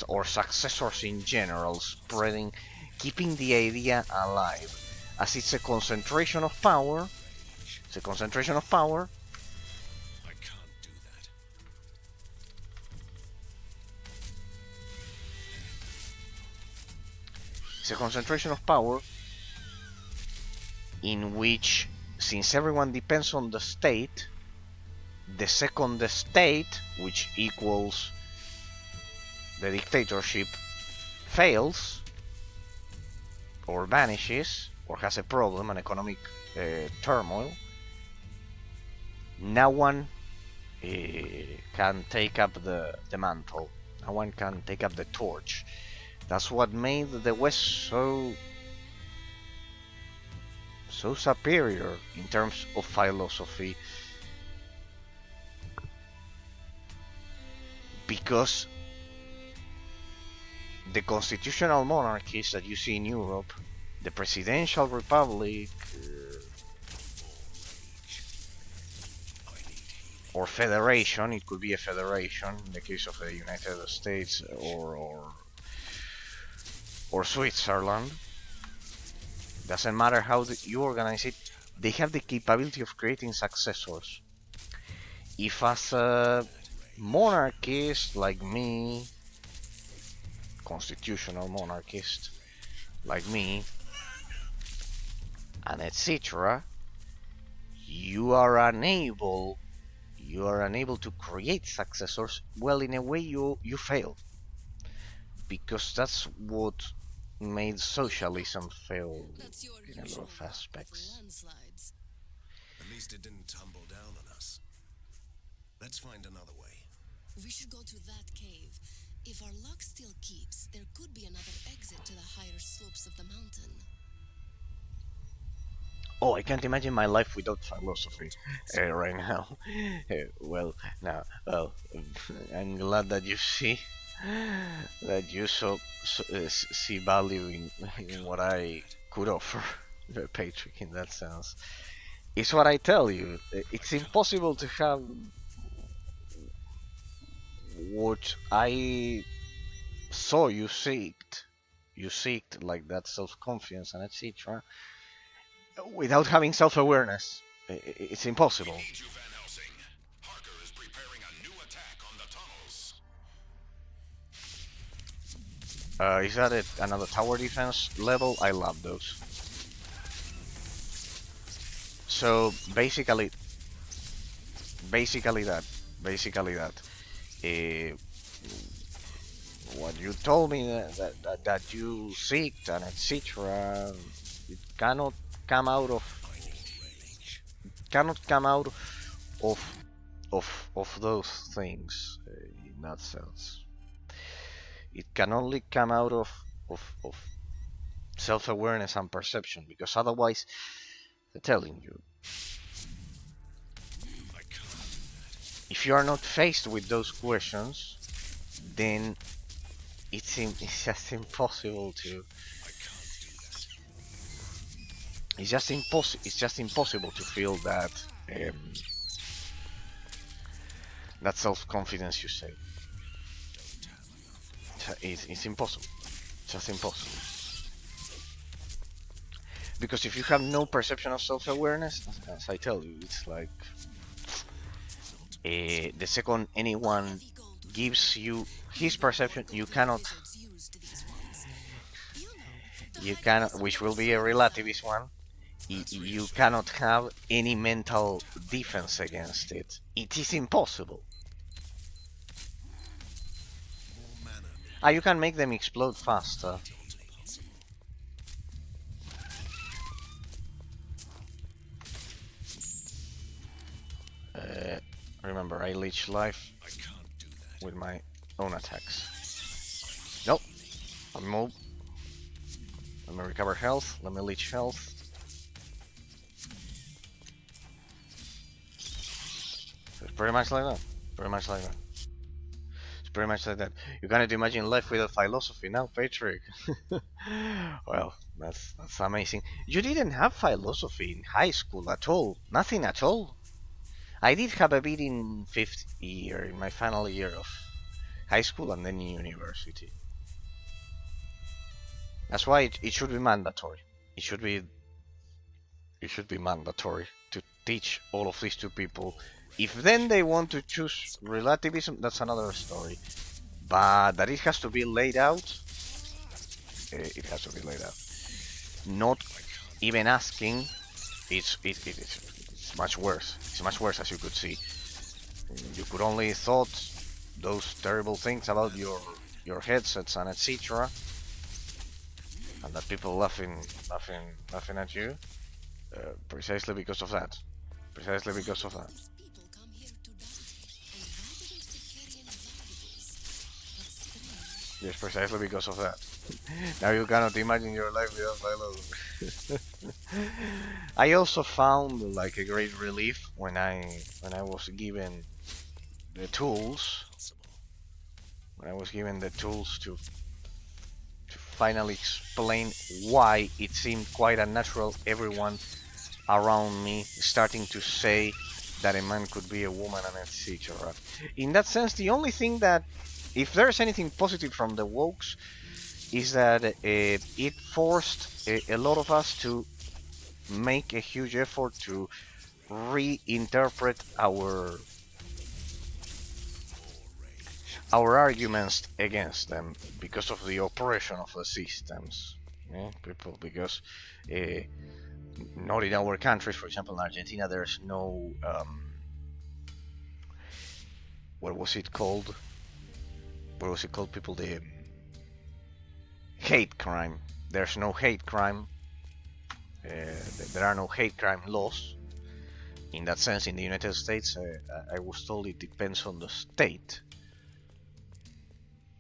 or successors in general, spreading, keeping the idea alive, as it's a concentration of power. It's a concentration of power. I can't do that. It's a concentration of power in which, since everyone depends on the state, the second the state, which equals the dictatorship, fails or vanishes or has a problem, an economic turmoil, no one can take up the mantle. No one can take up the torch. That's what made the West so superior in terms of philosophy, because the constitutional monarchies that you see in Europe, the presidential republic, or federation, it could be a federation in the case of the United States or Switzerland, doesn't matter how you organize it, they have the capability of creating successors. If as a monarchist like me, constitutional monarchist like me, and etc., you are unable to create successors, well, in a way you fail, because that's what made socialism fail That's your in a lot usual of luck aspects. with landslides. At least it didn't tumble down on us. Let's find another way. We should go to that cave. If our luck still keeps, there could be another exit to the higher slopes of the mountain. Oh, I can't imagine my life without philosophy right now. Well, now, well, I'm glad that you see that you see value in what I could offer, Patrick. In that sense, it's what I tell you. It's impossible to have what I saw you seeked. You seeked like that self-confidence and etc. Without having self-awareness. It's impossible. We need you, Van Helsing. Harker is preparing a new attack on the tunnels. Is that another tower defense level? I love those. So basically that. Uh, what you told me that you seeked and etc. It come out of cannot come out of those things in that sense. It can only come out of self-awareness and perception, because otherwise, I'm telling you, if you are not faced with those questions, then it's just impossible to. It's just impossible to feel um, that self-confidence you say. It's impossible. It's just impossible. Because if you have no perception of self-awareness, as I tell you, it's like the second anyone gives you his perception, you cannot, which will be a relativist one, you cannot have any mental defense against it. It is impossible. You can make them explode faster. Remember, I leech life with my own attacks. Nope. Let me move. Let me recover health. Let me leech health. It's pretty much like that. Pretty much like that. It's pretty much like that. You cannot imagine life without philosophy now, Patrick. Well, that's amazing. You didn't have philosophy in high school at all. Nothing at all. I did have a bit in fifth year, in my final year of high school and then university. That's why it should be mandatory. It should be mandatory to teach all of this to people. If then they want to choose relativism, that's another story. But that it has to be laid out, it has to be laid out. Not even asking, it's much worse. It's much worse, as you could see. You could only thought those terrible things about your headsets and etc. And that people laughing at you, precisely because of that. Precisely because of that. Yes, precisely because of that. Now you cannot imagine your life without philosophy. I also found like a great relief when I was given the tools. When I was given the tools to finally explain why it seemed quite unnatural, everyone around me starting to say that a man could be a woman and etc. In that sense, the only thing that, if there's anything positive from the wokes, is that it forced a lot of us to make a huge effort to reinterpret our arguments against them because of the operation of the systems. Yeah, people, because not in our countries, for example, in Argentina, there's no what was it called? What was it called? People, the hate crime. There's no hate crime. There are no hate crime laws. In that sense, in the United States, I was told it depends on the state.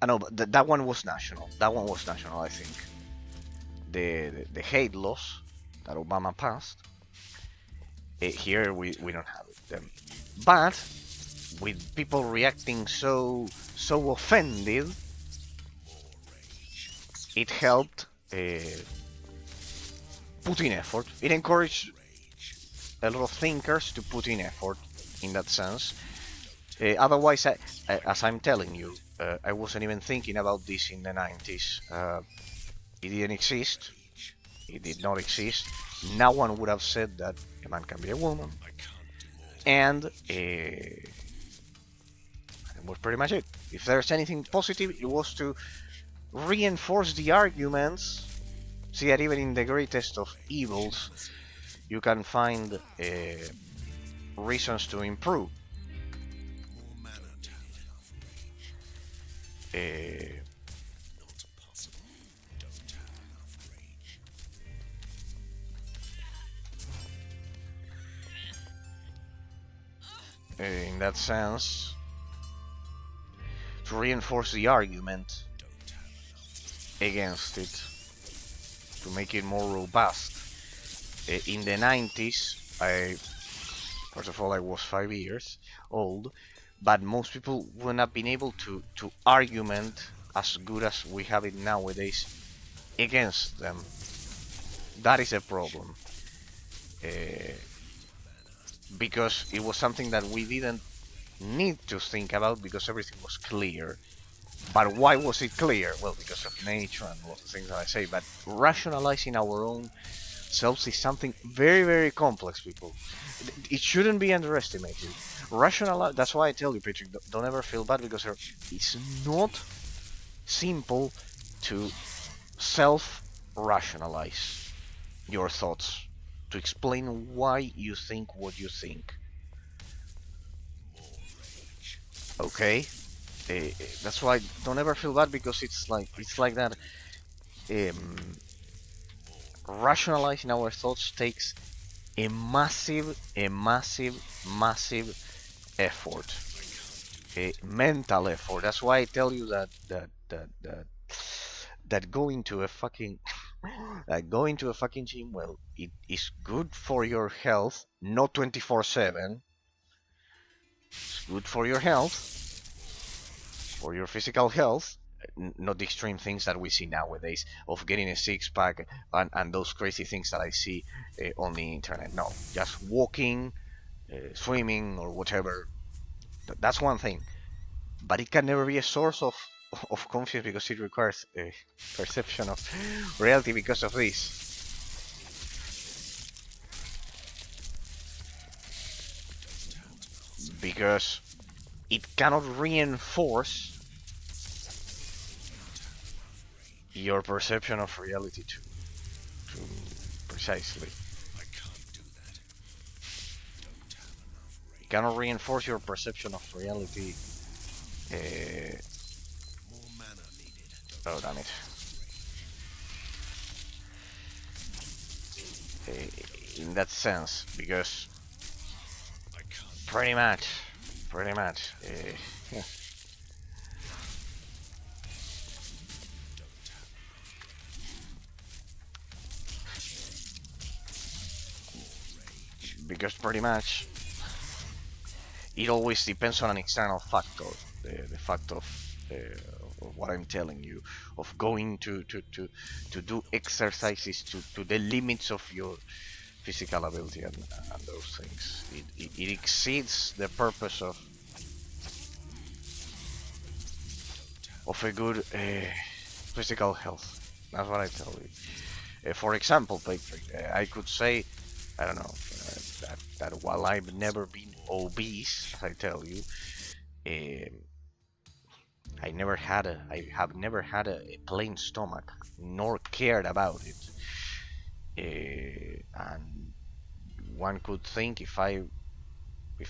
I know, but that one was national. That one was national, I think. The hate laws that Obama passed. Here we don't have them, but with people reacting so offended, it helped put in effort. It encouraged a lot of thinkers to put in effort in that sense. Otherwise, as I'm telling you, I wasn't even thinking about this in the 90s. It didn't exist. It did not exist. No one would have said that a man can be a woman. And that was pretty much it. If there's anything positive, it was to reinforce the arguments. See that even in the greatest of evils, you can find reasons to improve. In that sense, to reinforce the argument against it, to make it more robust. In the 90s, first of all, I was 5 years old, but most people wouldn't have been able to argument as good as we have it nowadays against them. That is a problem. Because it was something that we didn't need to think about because everything was clear. But why was it clear? Well, because of nature and all the things that I say. But rationalizing our own selves is something very, very complex, people. It shouldn't be underestimated. Rationalize. That's why I tell you, Patrick, don't ever feel bad because it's not simple to self-rationalize your thoughts, to explain why you think what you think. Okay? That's why don't ever feel bad because it's like that. Rationalizing our thoughts takes a massive effort, a mental effort. That's why I tell you that going to a fucking going to a fucking gym, well, it is good for your health, not 24/7. It's good for your health, for your physical health, not the extreme things that we see nowadays of getting a six-pack and those crazy things that I see on the internet. No, just walking, swimming, or whatever. That's one thing, but it can never be a source of confidence because it requires a perception of reality because of this. Because it cannot reinforce your perception of reality too precisely. It cannot reinforce your perception of reality. Oh, damn it. In that sense, because pretty much. Yeah. Because pretty much it always depends on an external factor. The fact of what I'm telling you, of going to do exercises to the limits of your physical ability and those things. It exceeds the purpose of a good physical health. That's what I tell you. For example, Patrick, I could say, I don't know, that while I've never been obese, as I tell you, I have never had a plain stomach, nor cared about it. And one could think if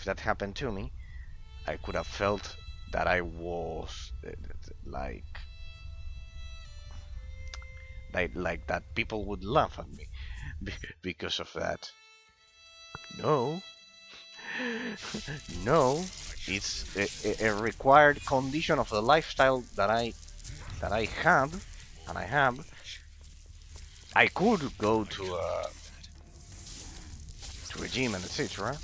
that happened to me, I could have felt that I was like that people would laugh at me because of that. No, no. It's a required condition of the lifestyle that I have, and I have. I could go to a gym and etc.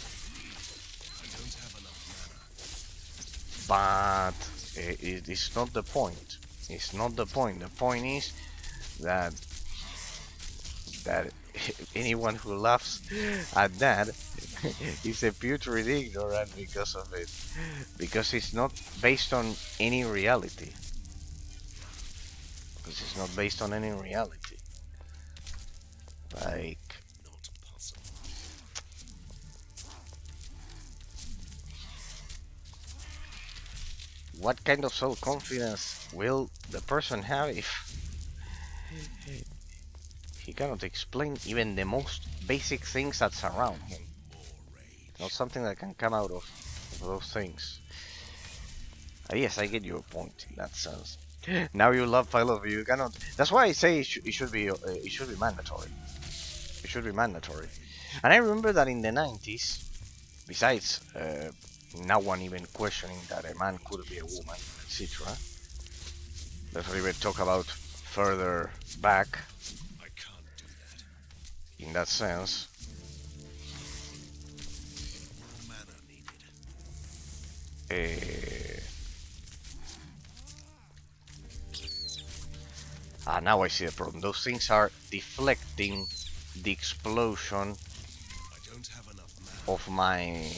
But it's not the point. It's not the point. The point is that that anyone who laughs at that is a putrid ignorant because of it. Because it's not based on any reality. Because it's not based on any reality. Like, what kind of self-confidence will the person have if he cannot explain even the most basic things that surround him? Not something that can come out of those things. Yes, I get your point in that sense. Now you love Philo, you cannot. That's why I say it should be mandatory. It should be mandatory. And I remember that in the 90s, besides no one even questioning that a man could be a woman, etc. Let's even talk about further back in that sense. Now I see the problem. Those things are deflecting the explosion of my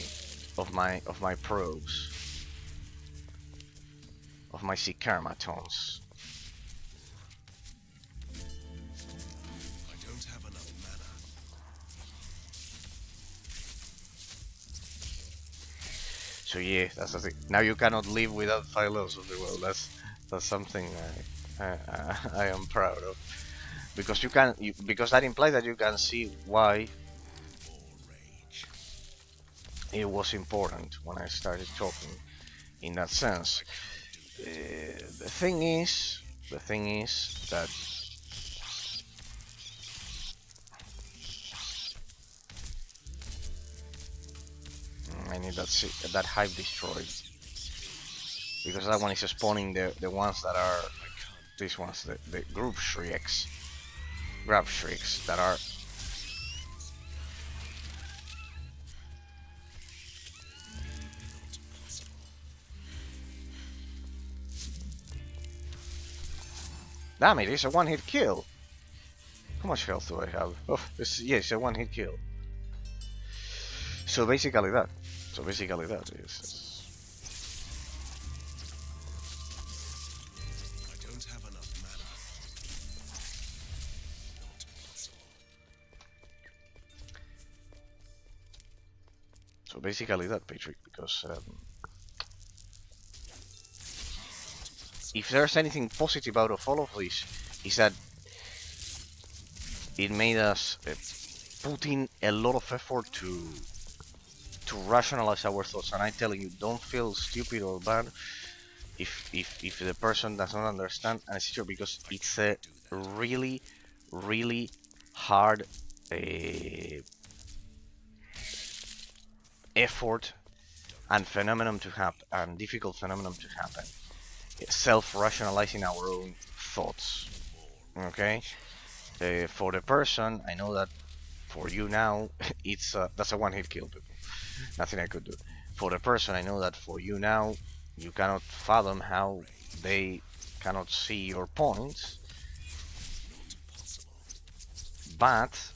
probes, of my Sikarmatons. So yeah, that's the thing. Now you cannot live without philosophy. Well, that's something I am proud of, because because that implies that you can see why it was important when I started talking in that sense. The thing is that I need that hive destroyed, because that one is spawning the ones that are these ones, the grab shrieks that are damn it, it's a one-hit kill. How much health do I have? Oh, it's a one-hit kill. So basically that is. So basically that, Patrick, because if there's anything positive out of all of this, is that it made us put in a lot of effort to rationalize our thoughts. And I'm telling you, don't feel stupid or bad if the person does not understand, and etc. Because it's a really hard effort and phenomenon to happen, and difficult phenomenon to happen. Self-rationalizing our own thoughts. Okay, for the person, I know that for you now, it's that's a one-hit kill, people. Nothing I could do. For the person, I know that for you now, you cannot fathom how they cannot see your points. But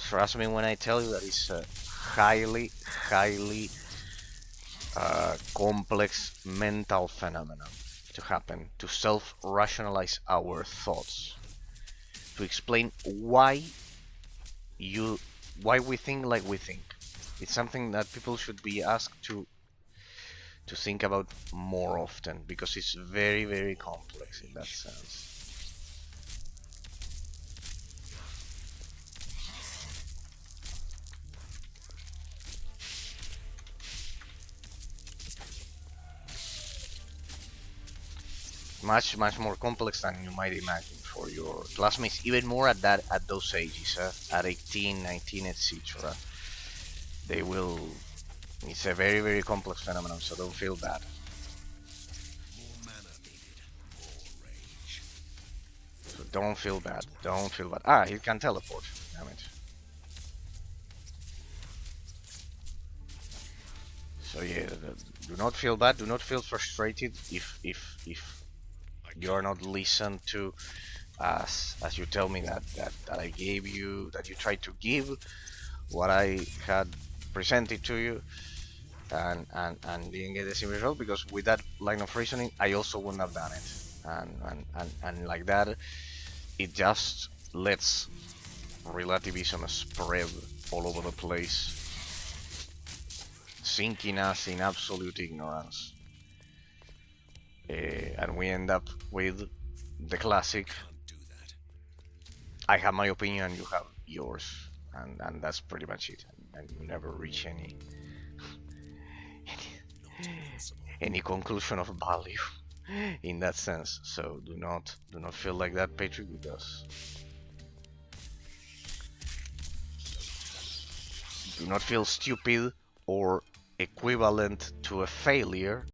trust me when I tell you that it's a highly complex mental phenomenon to happen, to self-rationalize our thoughts, to explain why we think like we think. It's something that people should be asked to think about more often, because it's very complex in that sense. Much more complex than you might imagine for your classmates, even more at those ages, at 18, 19, etc. they will. It's a very, very complex phenomenon, so don't feel bad. More mana needed. More rage. So don't feel bad. Don't feel bad. Ah, he can teleport. Damn it. So yeah, do not feel bad. Do not feel frustrated if you are not listened to as you tell me that I gave you, that you tried to give what I had presented to you, and didn't get the same result, because with that line of reasoning I also wouldn't have done it, and like that it just lets relativism spread all over the place, sinking us in absolute ignorance, and we end up with the classic Can't do that. I have my opinion, you have yours, and that's pretty much it, and you never reach any Not possible. any conclusion of value in that sense. So do not feel like that, Patrick, because do not feel stupid or equivalent to a failure